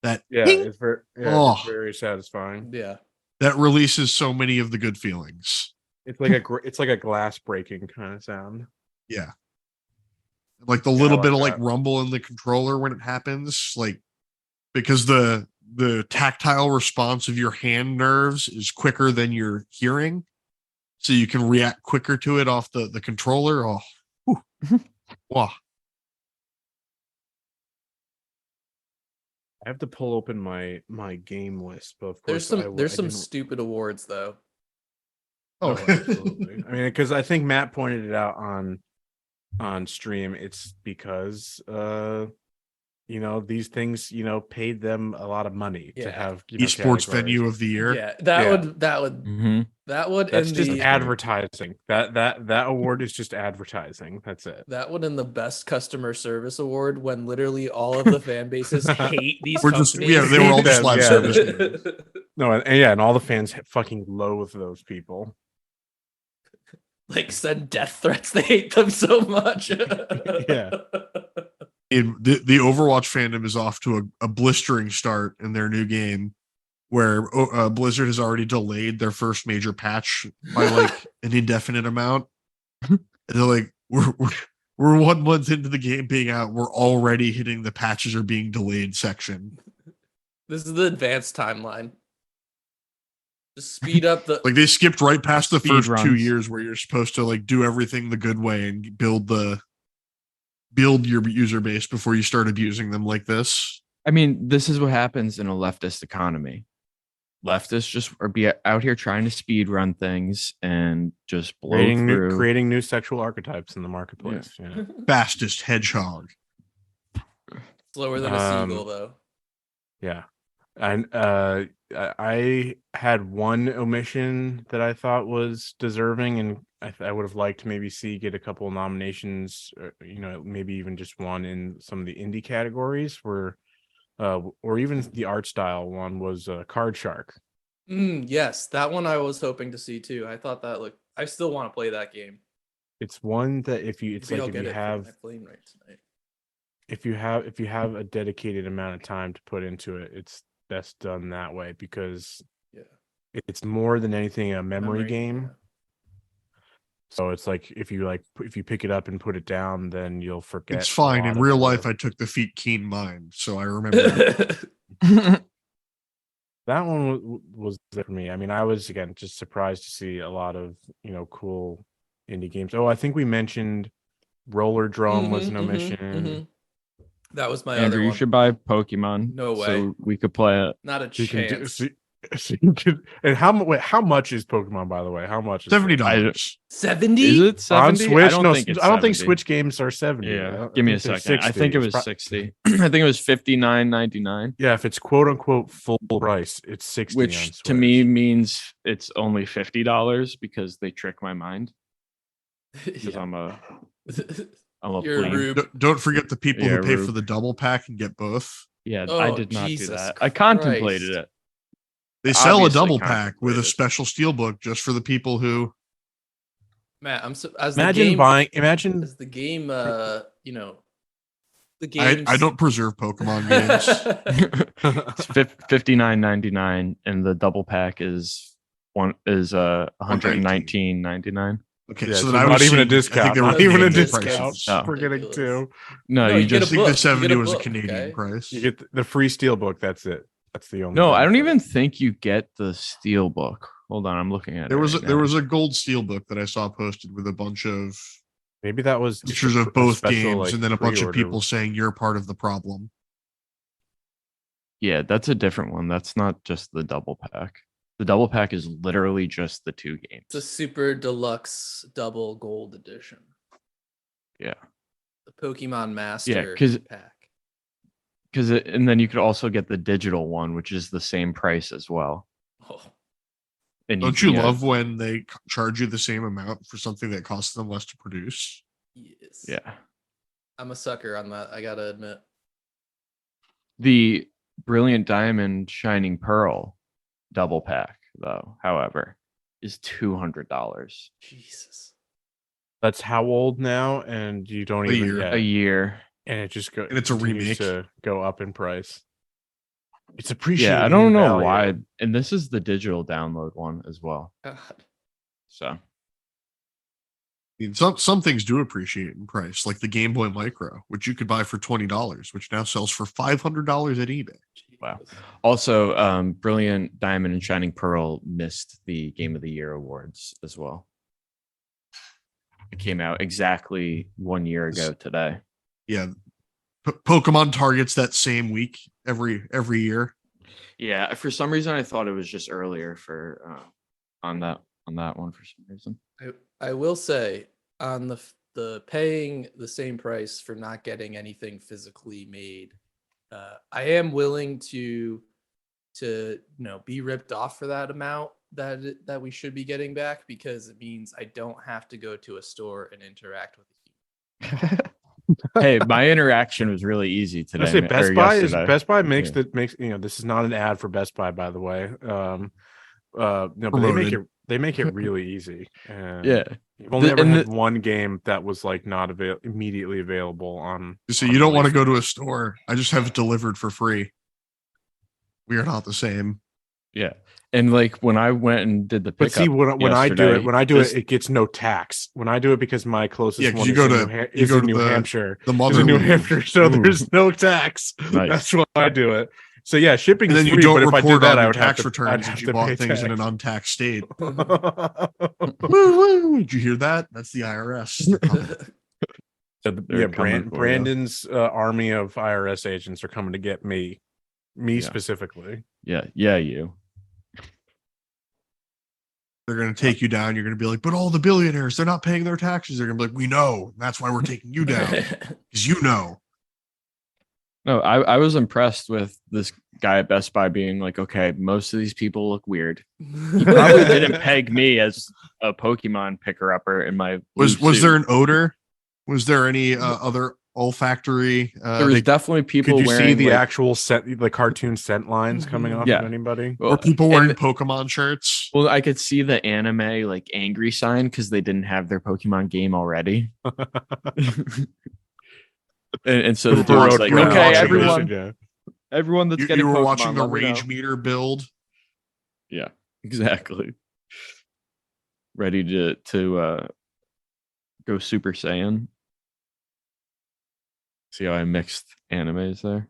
that Yeah, ping, it's very Oh. very satisfying. Yeah, that releases so many of the good feelings. It's like it's like a glass breaking kind of sound. Yeah. Like the Yeah, I little like bit of like that. rumble in the controller when it happens, like because the tactile response of your hand nerves is quicker than your hearing. So you can react quicker to it off the controller. Oh, whew. Wow. I have to pull open my game list, but of there's course some I some didn't- stupid awards though. Oh, absolutely. I mean, because I think Matt pointed it out on stream. It's because these things paid them a lot to Yeah. have esports categories. venue of the year. Yeah, that Yeah. would Mm-hmm. That's and just the advertising. That award is just advertising. That's it. that one and the best customer service award when literally all of the fan bases hate these We're just companies. they were all just Them, live yeah. service games. No, and all the fans fucking loathe those people. Like send death threats. They hate them so much. Yeah. The Overwatch fandom is off to a blistering start in their new game, where Blizzard has already delayed their first major patch by like an indefinite amount. And they're like, we're 1 month into the game being out, we're already hitting the patches are being delayed section. This is the advanced timeline. Just speed up the Like they skipped right past the Speed first 2 runs. years where you're supposed to like do everything the good way and build your user base before you start abusing them like this. I mean, this is what happens in a leftist economy. Leftists just are be out here trying to speed run things and just blow through. Creating new sexual archetypes in the marketplace. Yeah. Fastest hedgehog. slower than a seagull though. Yeah. And I had one omission that I thought was deserving, and I would have liked to maybe get a couple of nominations, maybe even just one in some of the indie categories, or even the art style one was Card Shark. Yes, that one I was hoping to see too. I thought that looked. I still want to play that game. It's one that Maybe I'll get it for my flame right tonight. if you have a dedicated amount of time to put into it, it's best done that way, because Yeah. it's more than anything a memory game. yeah. So it's like if you pick it up and put it down, then you'll forget. It's fine. In real life, I took the feat keen mind, so I remember. That one was there for me. I mean, I was again just surprised to see a lot of cool indie games. Oh, I think we mentioned Roller Drum was an omission. That was my Andrew, other you one. should buy Pokemon. No way. So we could play it. Not a You can do, chance. so you can, and how much is Pokemon, by the way? How much? Is it? $70. 70? Is it On 70? Switch? I don't No, think it's I don't think 70. Switch games are 70. Yeah, I give me a think they're second. I 60. think it was It's 60. I think it was $59.99, Yeah, if it's quote unquote full price, it's 60. on which to me Switch. means it's only $50 because they trick my mind. Because Yeah. I'm a You're plebe. Rube. Don't forget the people Yeah, who pay Rube. for the double pack and get both. Yeah, Oh, I did not do Jesus that. I contemplated Christ. it. They sell a Obviously double pack with a contemplated. special steelbook just for the people who. Matt, I'm so as Imagine the game buying. Imagine as the game the I, game I don't preserve Pokemon games. It's $59.99, and the double pack is $119.99. Okay, Yeah, so so then I not was even a seeing- discount. I think they were Not even a Canadian discount. prices. No. We're getting Ridiculous. two. No, No, you you get I just think the book. You 70 get a was a book, Canadian okay? price. You get the free steelbook. That's it. That's the only. no. I don't benefit. even think you get the steel book. Hold on, I'm looking at There it. was right there now. was a gold steelbook that I saw posted with a bunch of Maybe that was just pictures a of both special, games, like, and then a bunch of pre-order. people saying you're part of the problem. Yeah, that's a different one. That's not just the double pack. The double pack is literally just the 2 games. It's a super deluxe double gold edition. Yeah. The Pokemon Master 'cause- pack. And then you could also get the digital one, which is the same price as well. Oh, And Don't you love when they charge you the same amount for something that costs them less to produce? yes. Yeah. I'm a sucker on that, I gotta admit. The Brilliant Diamond Shining Pearl double pack, though, however, is $200 Jesus. That's how old now, and you don't A even year. yeah, a year. and it just And it's a continues remake. to go up in price. It's appreciated. Yeah, I don't in know value. why. And this is the digital download one as well. God. So I mean, some things do appreciate in price, like the Game Boy Micro, which you could buy for $20, which now sells for $500 at eBay. Wow. Jesus. also, Brilliant Diamond and Shining Pearl missed the Game of the Year awards as well. It came out exactly 1 year ago today. Yeah, Pokemon targets that same week every year. Yeah, for some reason I thought it was just earlier for on that one for some reason. I will say on the paying the same price for not getting anything physically made, I am willing to be ripped off for that amount that we should be getting back, because it means I don't have to go to a store and interact with a human. Hey, my interaction was really easy today. I say Best or Buy yesterday. Best Buy makes Yeah. this is not an ad for Best Buy, by the way. No, but Promoted. they make it really easy. And Yeah. you've only The- ever and had the- one game that was like not immediately available on. So on you don't want to PlayStation. go to a store. I just have it delivered for free. We are not the same. Yeah. And like when I went and did the But pickup, see, when I do this- it, it gets no tax. When I do it, because my closest Yeah, 'cause one you is go in to- New, you go in to New the- Hampshire. The Is mother in New league. Hampshire, so Ooh. there's no tax. Nice. That's why I do it. So yeah, shipping And is then you free. don't But if I do report that, on I your would have tax to. returns I'd that have you to bought pay things in an tax. untaxed state. Woo, woo. Did you hear that? That's the IRS. They're coming. So They're coming for you. Brandon's army of IRS agents are coming to get me Yeah. specifically. Yeah, you. They're going to take you down. You're going to be like, but all the billionaires, they're not paying their taxes. They're going to be like, we know. That's why we're taking you down. Because you know. No, I was impressed with this guy at Best Buy being like, okay, most of these people look weird. He probably didn't peg me as a Pokemon picker upper in my blue Was there suit. an odor? Was there any other olfactory? There was definitely people Could you wearing see the like, actual scent, the cartoon scent lines coming off Yeah. of anybody? well, were people wearing and- Pokemon shirts? Well, I could see the anime like angry sign because they didn't have their Pokemon game already. and so the You were- dude's like, you were okay, watching everyone that's You getting were Pokemon, watching the let me rage know. meter build. Yeah, exactly. Ready to go Super Saiyan. See how I mixed animes there?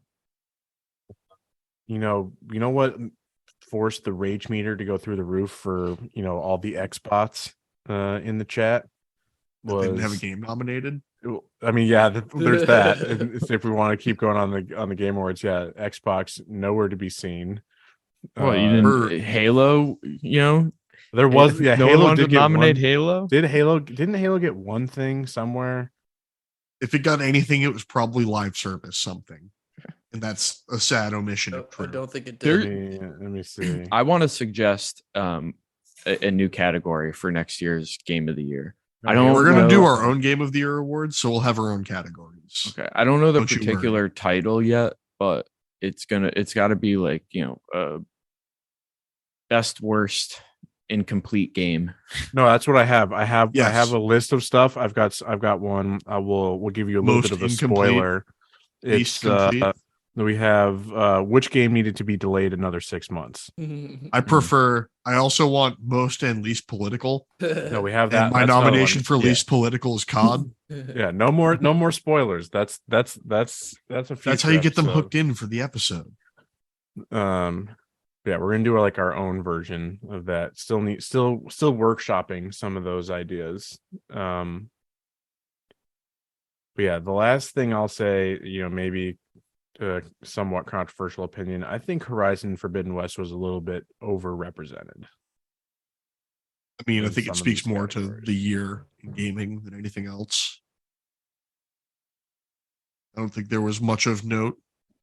You know what forced the rage meter to go through the roof for all the Xbots in the chat They was didn't have a game nominated. I mean, yeah, there's that. If we want to keep going on the Game Awards, yeah, Xbox nowhere to be seen. What you Or- didn't Halo? There was no Halo one wanted did to get nominate one. Halo. Didn't Halo get one thing somewhere? If it got anything, it was probably live service something, and that's a sad omission. No, Of I truth. don't think it There- did. Let me see. I want to suggest a new category for next year's Game of the Year. I don't We're gonna know- do our own Game of the Year awards, so we'll have our own categories. Okay, I don't know the Don't you worry. particular title yet, but it's got to be like best worst incomplete game. No, that's what I have. I have Yes. a list of stuff. I've got one. We'll give you a little Most bit of a incomplete, spoiler. Least It's complete. we have which game needed to be delayed another 6 months. I prefer. I also want most and least political. No, we have that. And my That's another nomination one. for Yeah. least political is COD. Yeah, no more spoilers. That's a That's how you get them hooked in for the episode. Yeah, we're gonna do our own version of that. Still workshopping some of those ideas. But yeah, the last thing I'll say, maybe somewhat controversial opinion. I think Horizon Forbidden West was a little bit overrepresented. I mean, I in think it some of speaks these more to categories. the year in gaming than anything else. I don't think there was much of note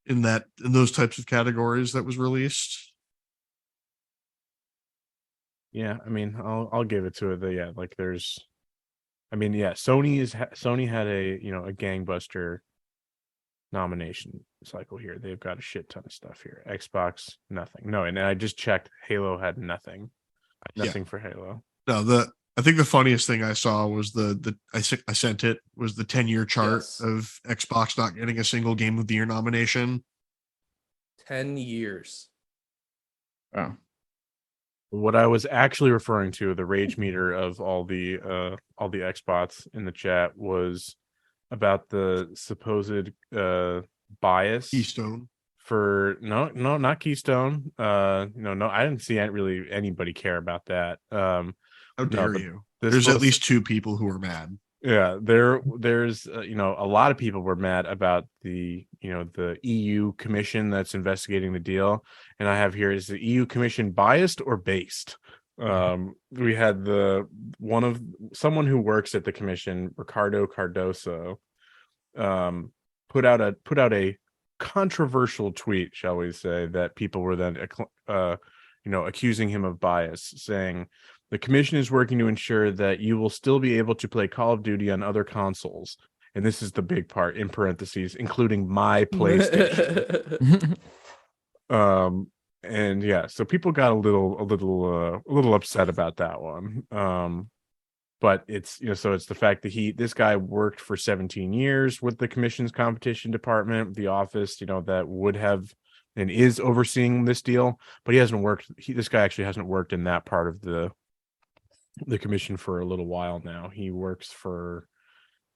in those types of categories that was released. Yeah, I mean, I'll give it to it. Yeah, like there's, I mean, yeah, Sony had a a gangbuster nomination cycle here. They've got a shit ton of stuff here. Xbox, nothing. No, and I just checked. Halo had nothing. Nothing for Halo. No, I think the funniest thing I saw was I sent it was the 10-year chart Yes. of Xbox not getting a single Game of the Year nomination. 10 years. Oh, What I was actually referring to, the rage meter of all the Xbots in the chat, was about the supposed bias Keystone. for no, not Keystone. No, I didn't see really anybody care about that. How dare but you? this There's at was- least 2 people who are mad. Yeah, there's a lot of people were mad about the the EU Commission that's investigating the deal, and I have here, is the EU Commission biased or based? We had someone who works at the Commission, Ricardo Cardoso, put out a controversial tweet, shall we say, that people were then accusing him of bias, saying, "The Commission is working to ensure that you will still be able to play Call of Duty on other consoles." And this is the big part, in parentheses, including my PlayStation. And yeah, so people got a little upset about that one. But it's so it's the fact that this guy worked for 17 years with the Commission's competition department, the office, that would have and is overseeing this deal, but he hasn't worked. This guy actually hasn't worked in that part of the Commission for a little while now. He works for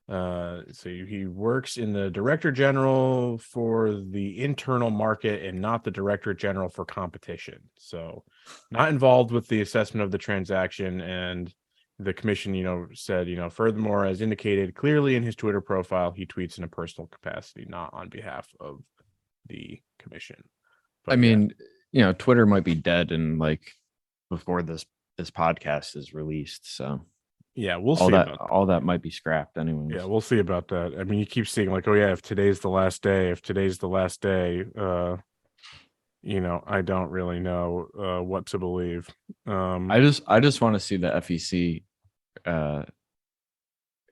he works in the Director General for the internal market and not the Director General for competition. So not involved with the assessment of the transaction. And the Commission, said, furthermore, as indicated clearly in his Twitter profile, he tweets in a personal capacity, not on behalf of the Commission. But I mean, Twitter might be dead and like before this podcast is released. So yeah, we'll see about that. All that might be scrapped anyways. Yeah, we'll see about that. I mean, you keep seeing like, oh yeah, if today's the last day, I don't really know what to believe. I just want to see the FEC.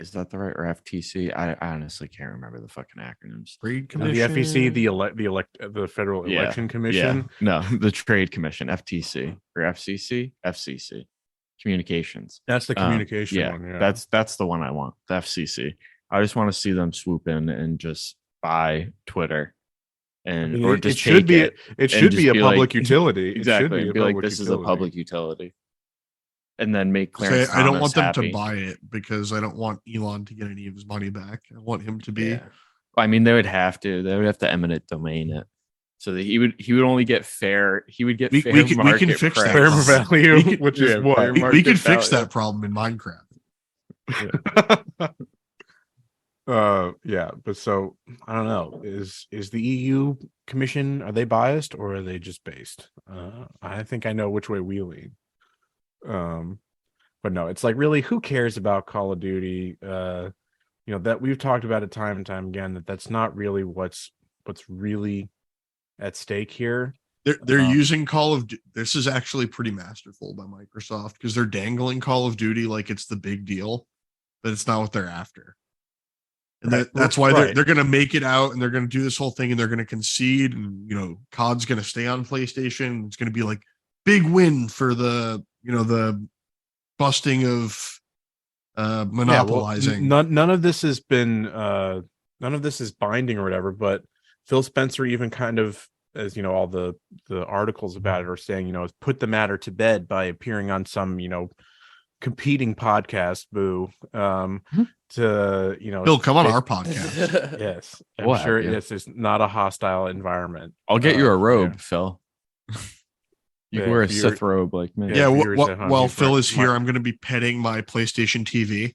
Is that the right, or FTC? I honestly can't remember the fucking acronyms. Trade The FEC, the Federal Election Commission. No, the Trade Commission, FTC or FCC, FCC. Communications. That's the communication one. Yeah, that's the one I want. The FCC. I just want to see them swoop in and just buy Twitter, and or just it should be a public utility. Exactly. It should be like this is a public utility, and then make Clarence. I don't want them happy. to buy it because I don't want Elon to get any of his money back. I want him to be. Yeah. I mean, they would have to. They would have to eminent domain it, so that he would only get fair. He would get fair market we can fix price. that. Fair value, which is what we can fix that problem in Minecraft. Yeah, but so I don't know. Is the EU Commission, are they biased or are they just based? I think I know which way we lean. But no, it's like, really, who cares about Call of Duty? That we've talked about it time and time again, that's not really what's really at stake here. They're using Call of Duty. This is actually pretty masterful by Microsoft because they're dangling Call of Duty like it's the big deal, but it's not what they're after. And that's why they're going to make it out, and they're going to do this whole thing, and they're going to concede, and COD's going to stay on PlayStation. It's going to be like big win for the the busting of monopolizing. Yeah, well, none of this has been none of this is binding or whatever, but Phil Spencer even kind of, as all the articles about it are saying, put the matter to bed by appearing on some competing podcast, to Bill, come on our podcast. Yes, I'm sure it's not a hostile environment. I'll get you a robe, yeah. Phil. You can wear a Sith robe like me. Yeah, while Phil is here, I'm going to be petting my PlayStation TV.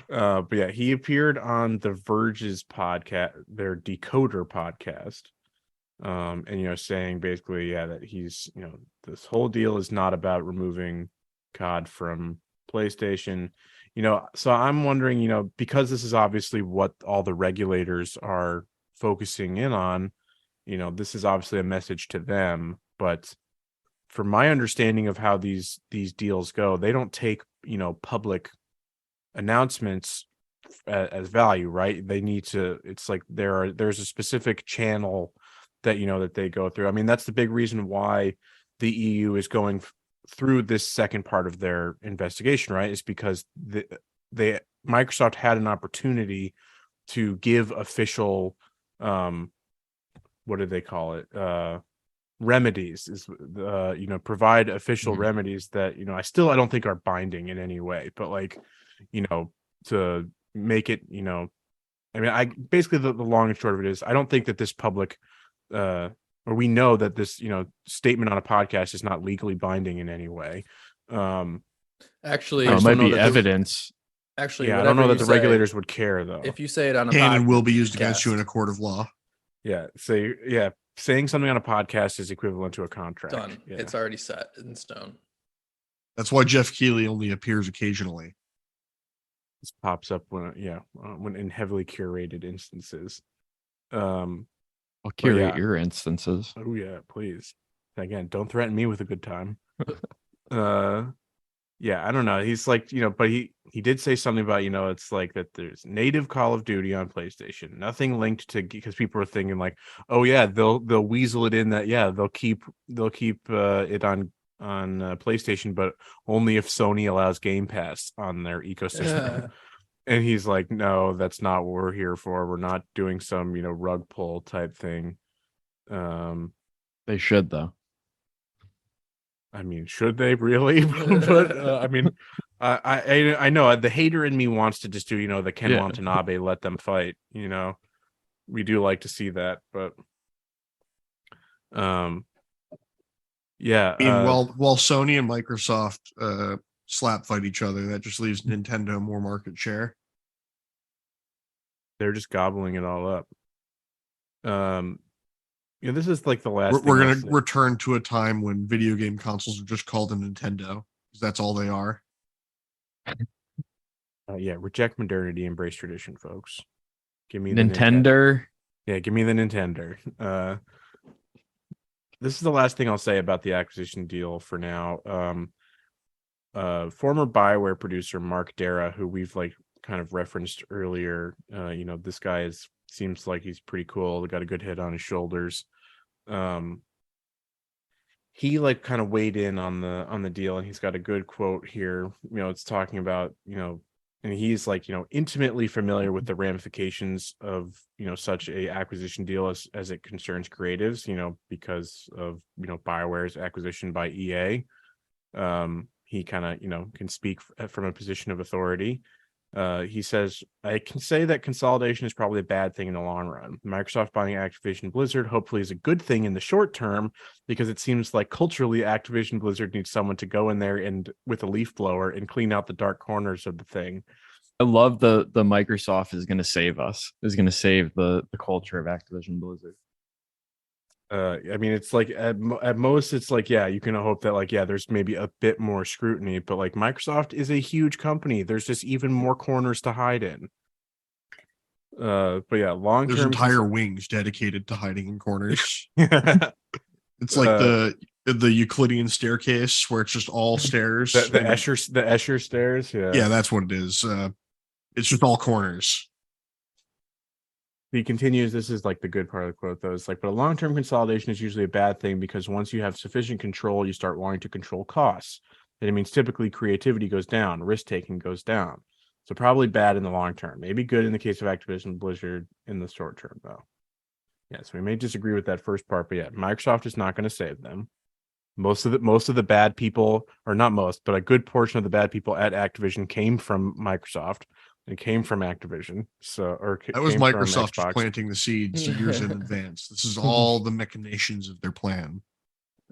But yeah, he appeared on The Verge's podcast, their Decoder podcast. And saying basically, yeah, that he's, this whole deal is not about removing COD from PlayStation. So I'm wondering, because this is obviously what all the regulators are focusing in on, this is obviously a message to them. But from my understanding of how these deals go, they don't take, public announcements as value, right? They need to, it's like there's a specific channel that that they go through. I mean, that's the big reason why the EU is going through this second part of their investigation, right? Is because they Microsoft had an opportunity to give official what do they call it, remedies, is provide official Mhm. remedies that I don't think are binding in any way, but like to make it, I mean, I basically the long and short of it is I don't think that this public or we know that this statement on a podcast is not legally binding in any way. Actually, I It just might don't know be that the, evidence. actually, yeah, I don't whatever know that you the say, regulators would care though. if you say it on a Canon will be podcast, used against you in a court of law. Yeah, saying something on a podcast is equivalent to a contract. done. Yeah. It's already set in stone. That's why Jeff Keighley only appears occasionally. This pops up when in heavily curated instances. I'll curate yeah. your instances. Oh yeah, please. Again, don't threaten me with a good time. Yeah, I don't know. He's like, but he did say something about, it's like that there's native Call of Duty on PlayStation, nothing linked to, because people are thinking like, oh yeah, they'll weasel it in that, yeah, they'll keep it on PlayStation, but only if Sony allows Game Pass on their ecosystem. And he's like, no, that's not what we're here for. We're not doing some, rug pull type thing. They should though. I mean, should they really? But I mean, I know the hater in me wants to just do, the Ken Yeah. Watanabe, let them fight. We do like to see that, but yeah. I mean, while Sony and Microsoft slap fight each other, that just leaves Nintendo more market share. They're just gobbling it all up. This is like the last. We're going to return to a time when video game consoles are just called a Nintendo, because that's all they are. Yeah, reject modernity, embrace tradition, folks. Give me Nintendo. Yeah, give me the Nintendo. This is the last thing I'll say about the acquisition deal for now. Former BioWare producer Mark Dara, who we've kind of referenced earlier, this guy seems like he's pretty cool. Got a good head on his shoulders. He kind of weighed in on the deal, and he's got a good quote here. It's talking about, and he's intimately familiar with the ramifications of such a acquisition deal as it concerns creatives, because of BioWare's acquisition by EA. He kind of can speak from a position of authority. He says, I can say that consolidation is probably a bad thing in the long run. Microsoft buying Activision Blizzard hopefully is a good thing in the short term, because it seems like culturally Activision Blizzard needs someone to go in there and with a leaf blower and clean out the dark corners of the thing. I love the Microsoft is going to save us. Is going to save the culture of Activision Blizzard. I mean, it's like at most, it's like, yeah, you can hope that there's maybe a bit more scrutiny, but Microsoft is a huge company. There's just even more corners to hide in. But yeah, long term, there's entire wings dedicated to hiding in corners. Yeah. It's like the Euclidean staircase where it's just all stairs. The Escher stairs. Yeah, that's what it is. It's just all corners. He continues, this is the good part of the quote though. It's but a long-term consolidation is usually a bad thing, because once you have sufficient control, you start wanting to control costs. And it means typically creativity goes down, risk-taking goes down. So probably bad in the long term, maybe good in the case of Activision Blizzard in the short term though. Yeah, so we may disagree with that first part, but yeah, Microsoft is not going to save them. Most of the bad people, or not most, but a good portion of the bad people at Activision came from Microsoft. It came from Activision. That was Microsoft just planting the seeds years in advance. This is all the machinations of their plan.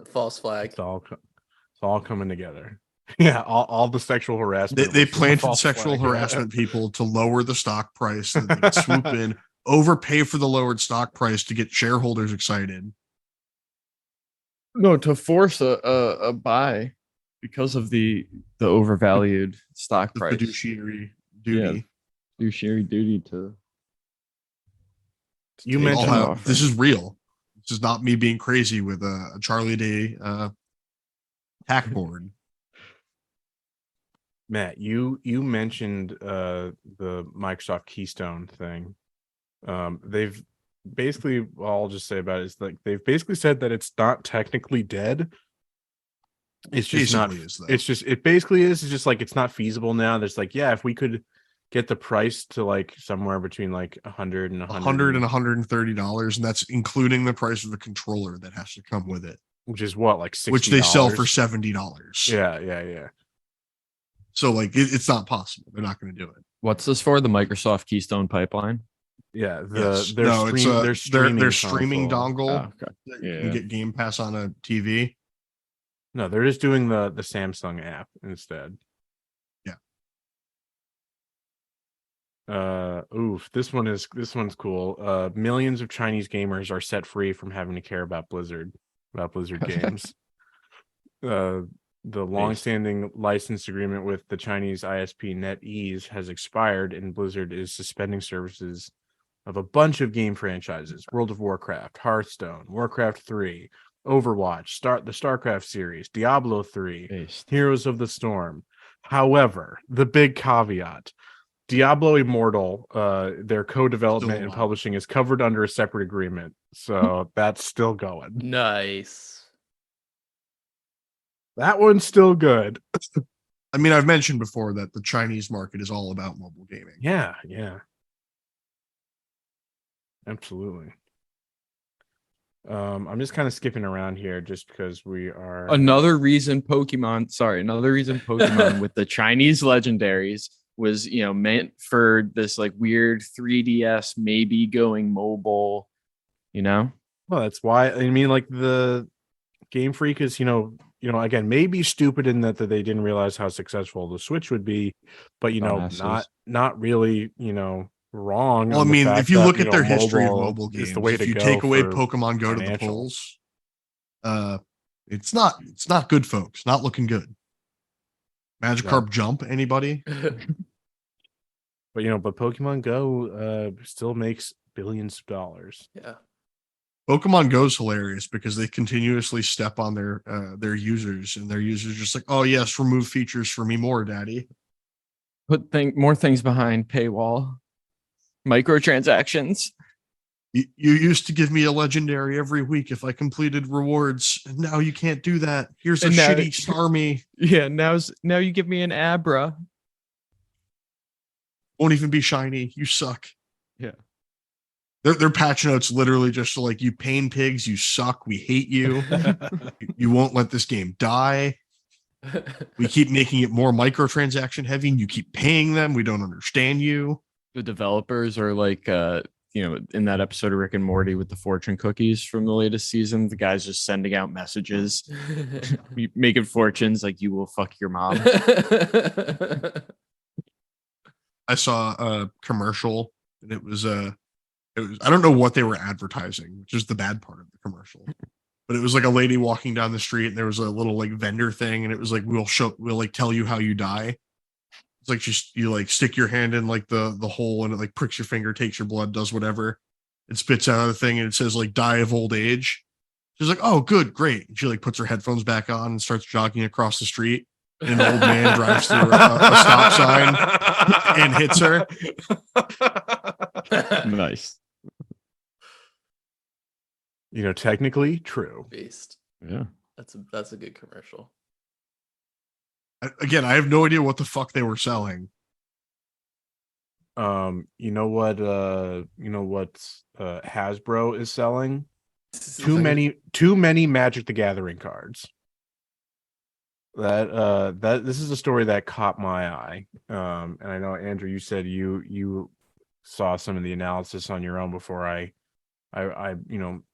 False flag. It's all coming together. Yeah, all the sexual They, harassment. they was from the planted false sexual flag. harassment people to lower the stock price so that they could swoop in, overpay for the lowered stock price to get shareholders excited. No, to force a buy because of the overvalued stock The price. fiduciary duty. Fiduciary duty to. You take mentioned an This offer. is real. This is not me being crazy with a Charlie Day tack board. Matt, you mentioned the Microsoft Keystone thing. They've basically, all I'll just say about it is like they've basically said that it's not technically dead. It's just Basically not. is, though. It's just it basically is. It's just like it's not feasible now. There's like, yeah, if we could get the price to like somewhere between like 100 and 100 and $130, and that's including the price of the controller that has to come with it, which is what, like $60? which they sell for $70. Yeah. So like it's not possible. They're not going to do it. What's this for? The Microsoft Keystone pipeline? Yeah, Yes. their No, stream, it's their their streaming console. dongle. okay. That Yeah. You can get Game Pass on a TV. No, they're just doing the Samsung app instead. Yeah. This one's cool. Millions of Chinese gamers are set free from having to care about Blizzard games. The long-standing license agreement with the Chinese ISP NetEase has expired, and Blizzard is suspending services of a bunch of game franchises: World of Warcraft, Hearthstone, Warcraft 3, Overwatch, the StarCraft series, Diablo 3, Based. Heroes of the Storm. However, the big caveat: Diablo Immortal, their co-development and alive. publishing is covered under a separate agreement, so that's still going. Nice. That one's still good. I mean, I've mentioned before that the Chinese market is all about mobile gaming. Yeah. Absolutely. I'm just kind of skipping around here just because we are Another reason Pokemon with the Chinese legendaries was, meant for this like weird 3DS maybe going mobile, well, that's why I mean, like, the Game Freak is, again, maybe stupid in that they didn't realize how successful the Switch would be, but Dumbasses. not really, wrong. Well, I on the mean, fact if you that, look at their history of mobile is games, the way if to you go take away for Pokemon Go to the financial. polls, it's not good, folks. Not looking good. Magikarp Jump, anybody? But but Pokemon Go still makes billions of dollars. Yeah. Pokemon Go's hilarious because they continuously step on their users, and their users just like, oh yes, remove features for me more, daddy. put more things behind paywall, microtransactions. You used to give me a legendary every week if I completed rewards, and now you can't do that. Here's a And now- shitty Starmie. Yeah, now you give me an Abra. Won't even be shiny. You suck. Yeah. Their patch notes literally just like, you pain pigs, you suck, we hate you. You won't let this game die. We keep making it more microtransaction heavy, and you keep paying them. We don't understand you. The developers are like, in that episode of Rick and Morty with the fortune cookies from the latest season, the guy's just sending out messages, making fortunes like, you will fuck your mom. I saw a commercial, and it was I don't know what they were advertising, which is the bad part of the commercial. But it was like a lady walking down the street, and there was a little like vendor thing, and it was like, we'll like tell you how you die. It's like you like stick your hand in like the hole, and it like pricks your finger, takes your blood, does whatever. It spits out of the thing, and it says like die of old age. She's like, oh, good, great. And she like puts her headphones back on and starts jogging across the street. And an old man drives through a stop sign and hits her. Nice. Technically true. Beast. Yeah. That's a good commercial. Again, I have no idea what the fuck they were selling. You know what Hasbro is selling? Too many Magic the Gathering cards. That this is a story that caught my eye. And I know, Andrew, you said you saw some of the analysis on your own before I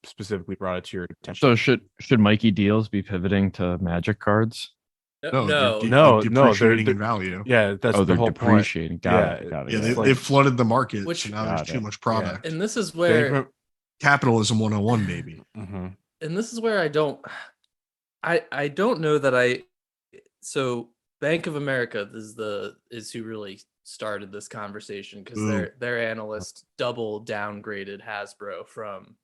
specifically brought it to your attention. So should Mikey Deals be pivoting to Magic cards? No, they're No, depreciating they're in value. yeah, that's Oh, the they're whole point. depreciating. Yeah, Got it. Yeah, got they, it. they've flooded the market, Which- so now there's Got too it. much product. and this is where Capitalism 101, baby. Mhm. and this is where I don't know that so Bank of America is who really started this conversation because Ooh. their analyst double downgraded Hasbro from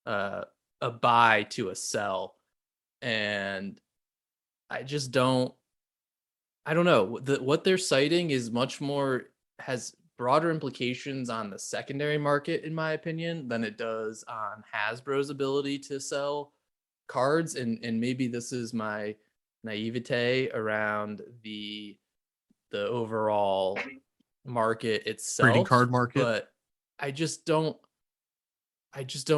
a buy to a sell, and I just I don't know. What they're citing is much more has broader implications on the secondary market, in my opinion, than it does on Hasbro's ability to sell cards. And maybe this is my naivete around the overall market itself. Trading card market. But I just don't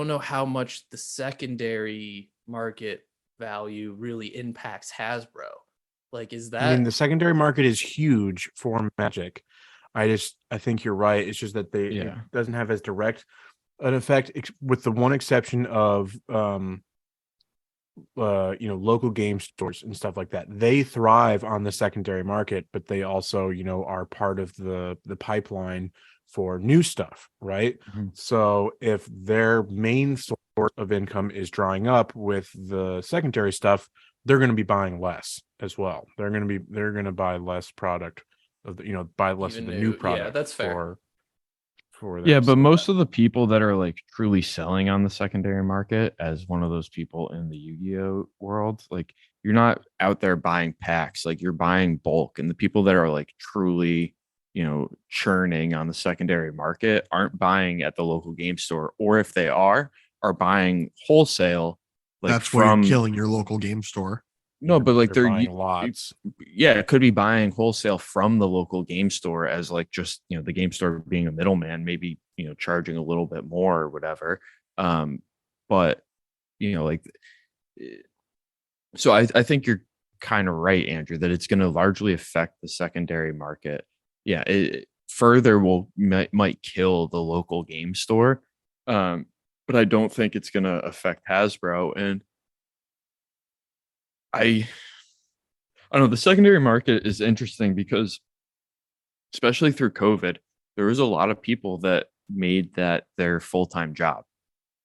know how much the secondary market value really impacts Hasbro. Like, is that I mean, the secondary market is huge for Magic. I think you're right. It's just that it Yeah. doesn't have as direct an effect, with the one exception of local game stores and stuff like that. They thrive on the secondary market, but they also are part of the pipeline for new stuff, right? Mhm. So if their main source of income is drying up with the secondary stuff, they're going to be buying less as well. They're going to buy less product of buy less Even of the new- new yeah, product. that's fair. For Yeah, them. but So most of the people that are like truly selling on the secondary market, as one of those people in the Yu-Gi-Oh world, like you're not out there buying packs, like you're buying bulk. And the people that are like truly, churning on the secondary market aren't buying at the local game store, or if they are buying wholesale. Like That's why from you're killing your local game store. no, but like they're they're buying lots. yeah, it could be buying wholesale from the local game store as like just the game store being a middleman, maybe charging a little bit more or whatever. But like so I think you're kind of right, Andrew, that it's going to largely affect the secondary market. Yeah, it further might kill the local game store. But I don't think it's going to affect Hasbro. And I don't know, the secondary market is interesting because especially through COVID, there was a lot of people that made that their full-time job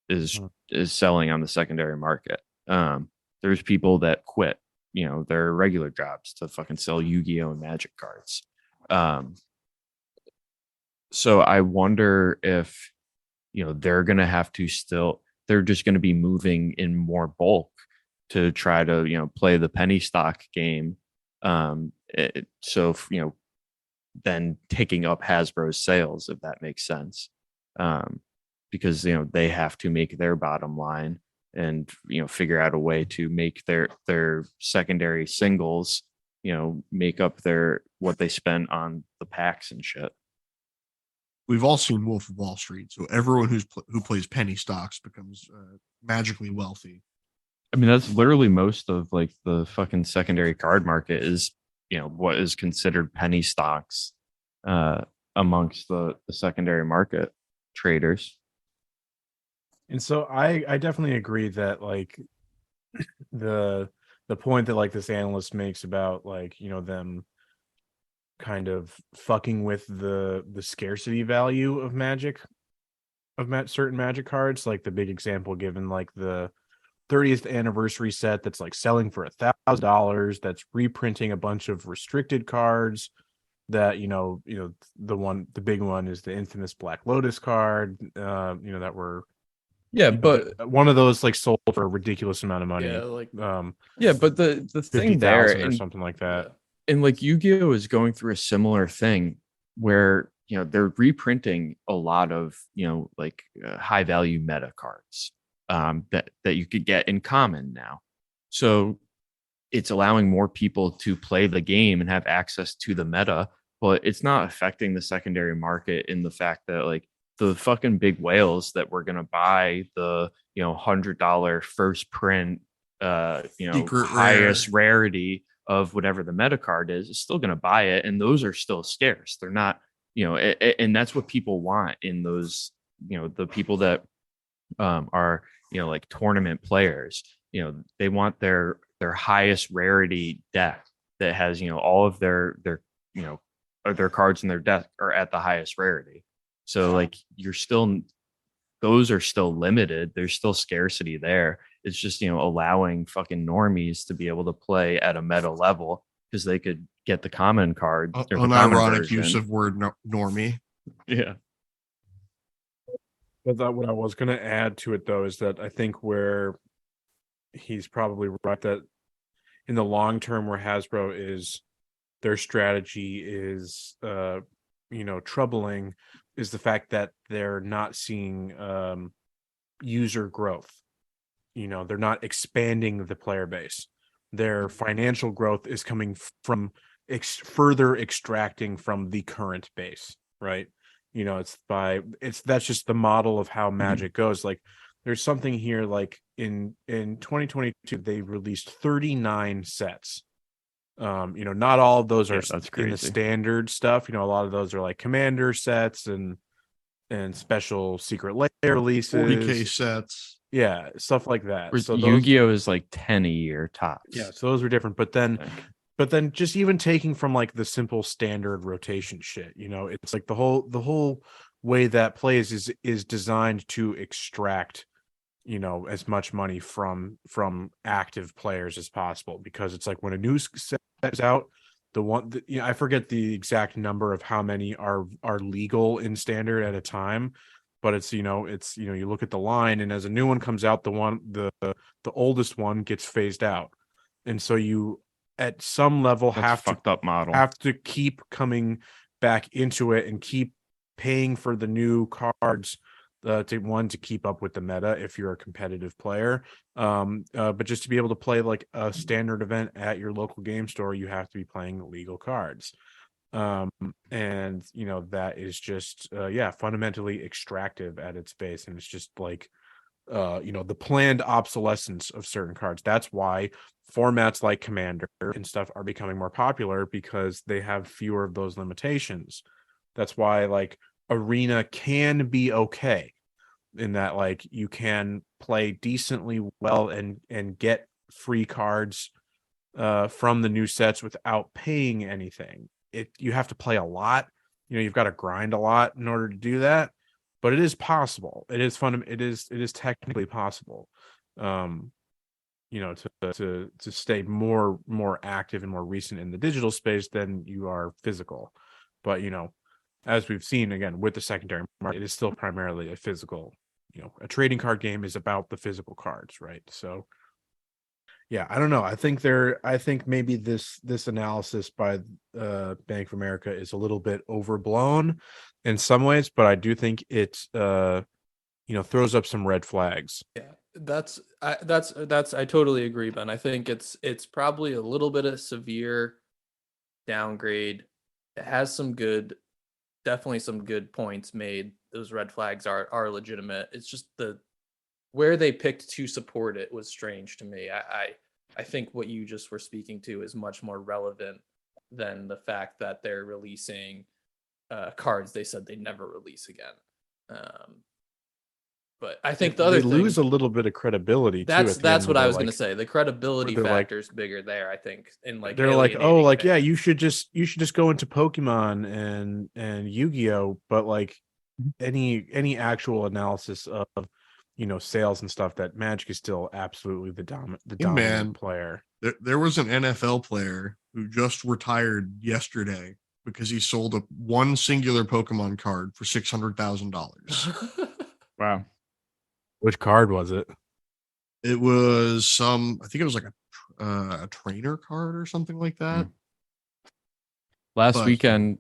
is selling on the secondary market. There's people that quit, their regular jobs to fucking sell Yu-Gi-Oh and Magic cards. So I wonder if they're gonna have to they're just gonna be moving in more bulk to try to play the penny stock game. Then taking up Hasbro's sales, if that makes sense, because they have to make their bottom line and figure out a way to make their secondary singles make up what they spent on the packs and shit. We've all seen Wolf of Wall Street, so everyone who plays penny stocks becomes magically wealthy. I mean, that's literally most of like the fucking secondary card market is what is considered penny stocks amongst the secondary market traders. And so I definitely agree that like the point that like this analyst makes about like them kind of fucking with the scarcity value of certain Magic cards, like the big example given, like the 30th anniversary set that's like selling for $1,000, that's reprinting a bunch of restricted cards that the big one is the infamous Black Lotus card that were But one of those like sold for a ridiculous amount of money. But the thing there or something like that. And like Yu-Gi-Oh is going through a similar thing where they're reprinting a lot of high value meta cards that you could get in common now. So it's allowing more people to play the game and have access to the meta, but it's not affecting the secondary market in the fact that like the fucking big whales that were going to buy the $100 first print Secret highest rarity of whatever the meta card is still going to buy it, and those are still scarce. They're not and that's what people want in those the people that are like tournament players. They want their highest rarity deck that has, all of their their cards in their deck are at the highest rarity. So like those are still limited. There's still scarcity there. It's just, allowing fucking normies to be able to play at a meta level because they could get the common card or the common Unironic use version. of word normie. Yeah. But what I was going to add to it, though, is that I think where he's probably right that in the long term, where Hasbro is, their strategy is, troubling, is the fact that they're not seeing user growth. They're not expanding the player base. Their financial growth is coming from further extracting from the current base, right? That's just the model of how Magic goes. Like, there's something here, like in 2022 they released 39 sets. Not all of those are that's in the crazy. standard stuff. A lot of those are like commander sets and special secret layer releases, 40K sets. yeah, stuff like that. Whereas So Yu-Gi-Oh is like 10 a year tops. yeah, so those were different. But then just even taking from like the simple standard rotation shit, it's like the whole way that plays is designed to extract, as much money from active players as possible, because it's like when a new set is out, I forget the exact number of how many are legal in standard at a time, but it's you look at the line, and as a new one comes out, the oldest one gets phased out, and so you at some level That's a fucked up model. have to keep coming back into it and keep paying for the new cards to keep up with the meta if you're a competitive player, but just to be able to play like a standard event at your local game store, you have to be playing legal cards, and that is just fundamentally extractive at its base, and it's just like the planned obsolescence of certain cards. That's why formats like Commander and stuff are becoming more popular, because they have fewer of those limitations. That's why like Arena can be okay in that like you can play decently well and get free cards from the new sets without paying anything. You have to play a lot. You've got to grind a lot in order to do that, but it is possible. It is fun. It is technically possible. To stay more active and more recent in the digital space than you are physical. But as we've seen again with the secondary market, it is still primarily a physical. A trading card game is about the physical cards, right? So yeah, I don't know. I think maybe this analysis by Bank of America is a little bit overblown in some ways, but I do think it throws up some red flags. Yeah, I totally agree, Ben. I think it's probably a little bit of severe downgrade. It has definitely some good points made. Those red flags are legitimate. It's just where they picked to support it was strange to me. I think what you just were speaking to is much more relevant than the fact that they're releasing cards they said they'd never release again. But I think the other thing, lose a little bit of credibility. That's what I was going to say. The credibility factor is bigger there, I think. In like they're like, oh, like fans. yeah, you should just go into Pokemon and Yu-Gi-Oh, but like any actual analysis of sales and stuff, that Magic is still absolutely the dominant player. There was an NFL player who just retired yesterday because he sold one singular Pokemon card for $600,000. Wow. Which card was it? It was I think it was like a trainer card or something like that. Last weekend,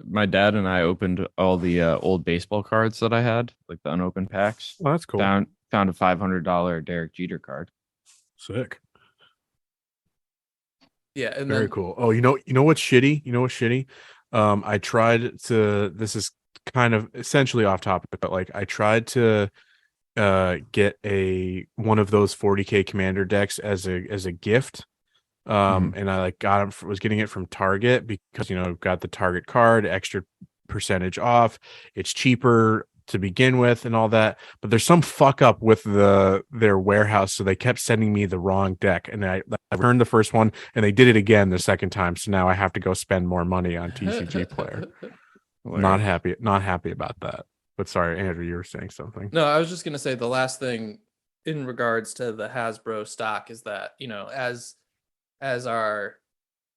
my dad and I opened all the old baseball cards that I had, like the unopened packs. Oh, that's cool. Found a $500 Derek Jeter card. Sick. Yeah, and very cool. Oh, you know what's shitty? I tried to. This is kind of essentially off topic, but like I tried to get one of those 40K commander decks as a gift, and I like was getting it from Target because got the Target card, extra percentage off. It's cheaper to begin with and all that. But there's some fuck up with their warehouse, so they kept sending me the wrong deck, and I returned the first one, and they did it again the second time. So now I have to go spend more money on TCG Player. Not happy about that. But sorry, Andrew, you were saying something. No, I was just gonna say the last thing in regards to the Hasbro stock is that, you know, as our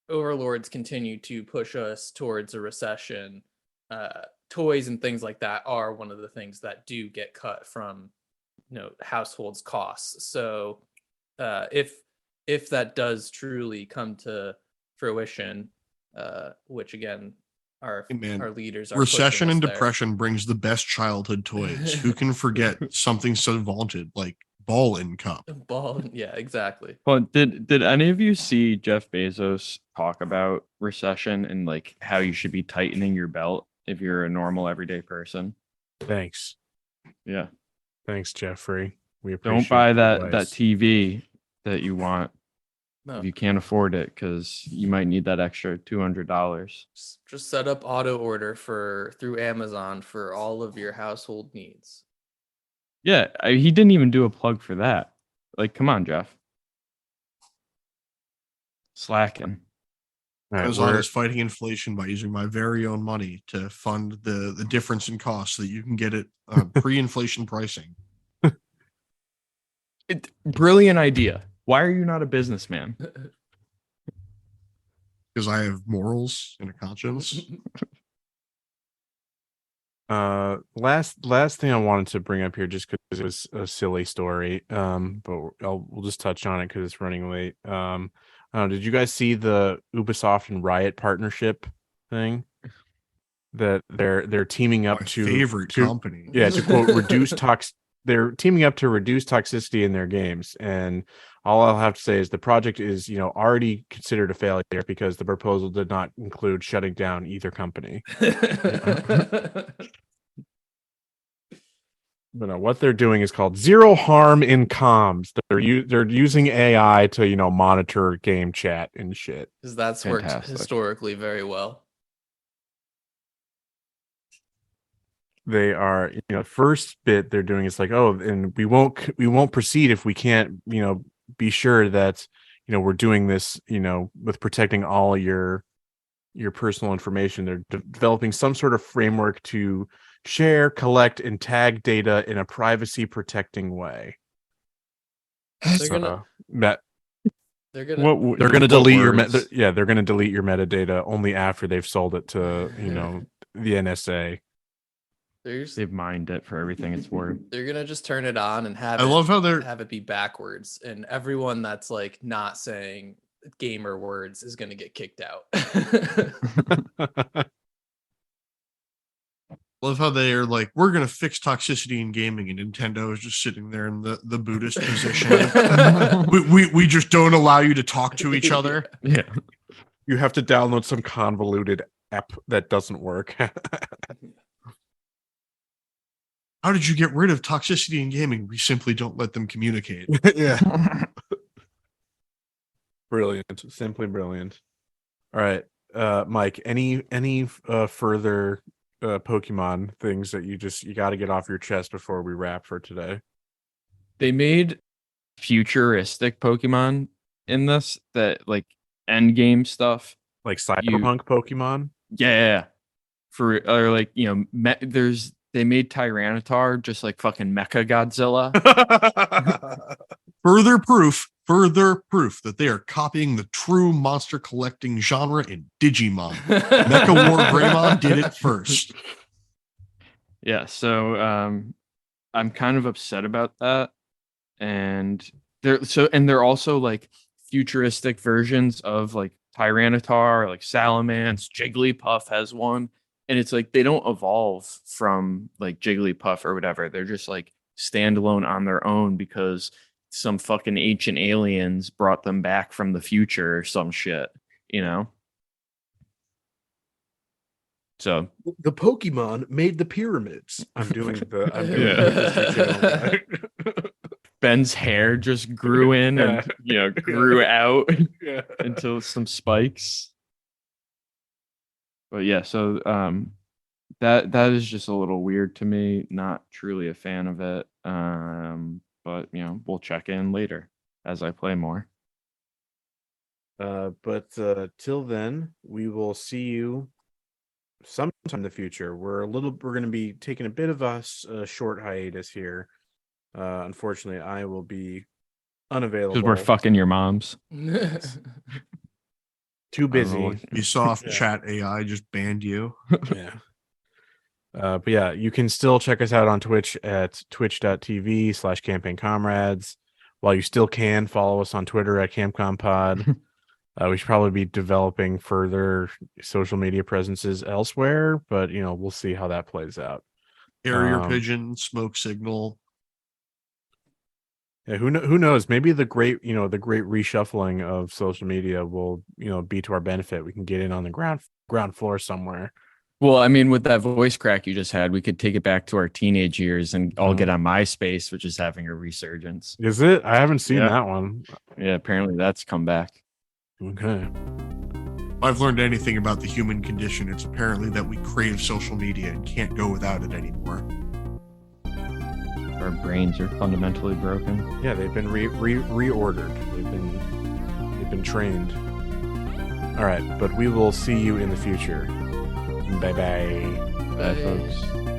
overlords continue to push us towards a recession, toys and things like that are one of the things that do get cut from, you know, households' costs. So if that does truly come to fruition, which again our leaders are recession and pushing us there. depression brings the best childhood toys. Who can forget something so vaunted like Ball and Cup? Ball, yeah, exactly. Well, did any of you see Jeff Bezos talk about recession and like how you should be tightening your belt if you're a normal everyday person? Thanks. Yeah. Thanks, Jeffrey. We appreciate Don't buy the that advice. TV that you want No. if you can't afford it, because you might need that extra $200. Just set up auto order through Amazon for all of your household needs. Yeah, he didn't even do a plug for that. Like, come on, Jeff. Slacking. All right, Amazon is fighting inflation by using my very own money to fund the difference in cost so that you can get it pre-inflation pricing. Brilliant idea. Why are you not a businessman? Because I have morals and a conscience. Last thing I wanted to bring up here, just because it was a silly story, but we'll just touch on it because it's running late. Did you guys see the Ubisoft and Riot partnership thing? That they're teaming up My to favorite company. Yeah, to quote reduce they're teaming up to reduce toxicity in their games, and all I'll have to say is the project is, you know, already considered a failure because the proposal did not include shutting down either company. But no, what they're doing is called zero harm in comms. They're using AI to, you know, monitor game chat and shit. Because that's worked Fantastic. historically very well. They are, you know, first bit they're doing is like, oh, and we won't proceed if we can't, you know, be sure that, you know, we're doing this, you know, with protecting all your personal information. They're developing some sort of framework to share, collect, and tag data in a privacy protecting way. They're gonna they're gonna delete they're gonna delete your metadata only after they've sold it to, you know, the NSA. They've mined it for everything it's worth. They're gonna just turn it on and have it be backwards, and everyone that's like not saying gamer words is gonna get kicked out. Love how they are like, we're gonna fix toxicity in gaming, and Nintendo is just sitting there in the Buddhist position. we just don't allow you to talk to each other. Yeah. You have to download some convoluted app that doesn't work. How did you get rid of toxicity in gaming? We simply don't let them communicate. Yeah. Brilliant. Simply brilliant. All right. Mike, any further Pokemon things that you got to get off your chest before we wrap for today? They made futuristic Pokemon in this, that like end game stuff, like cyberpunk Pokemon. Yeah. Or like, you know, they made Tyranitar just like fucking Mecha Godzilla. Further proof that they are copying the true monster collecting genre in Digimon. Mecha War Greymon did it first. Yeah, so I'm kind of upset about that. And they're also like futuristic versions of like Tyranitar, like Salamence, Jigglypuff has one. And it's like they don't evolve from like Jigglypuff or whatever. They're just like standalone on their own because some fucking ancient aliens brought them back from the future or some shit, you know? So the Pokemon made the pyramids. I'm doing Ben's hair just grew in and, you know, grew out into some spikes. But yeah, so that is just a little weird to me. Not truly a fan of it. But we'll check in later as I play more. But till then, we will see you sometime in the future. We're going to be taking a bit of a short hiatus here. Unfortunately, I will be unavailable. Because we're fucking your moms. Too busy. Ubisoft Yeah. Chat AI just banned you. Yeah. But yeah, you can still check us out on Twitch at twitch.tv/campaign comrades. While you still can follow us on Twitter at CamComPod. We should probably be developing further social media presences elsewhere, but we'll see how that plays out. Carrier pigeon, smoke signal. Yeah, who knows? Maybe the great reshuffling of social media will be to our benefit. We can get in on the ground floor somewhere. Well, I mean, with that voice crack you just had, we could take it back to our teenage years and all get on MySpace, which is having a resurgence. Is it? I haven't seen that one. Yeah, apparently that's come back. Okay. If I've learned anything about the human condition, it's apparently that we crave social media and can't go without it anymore. Our brains are fundamentally broken. Yeah, they've been reordered. They've been trained. All right, but we will see you in the future. Bye bye. Bye, folks.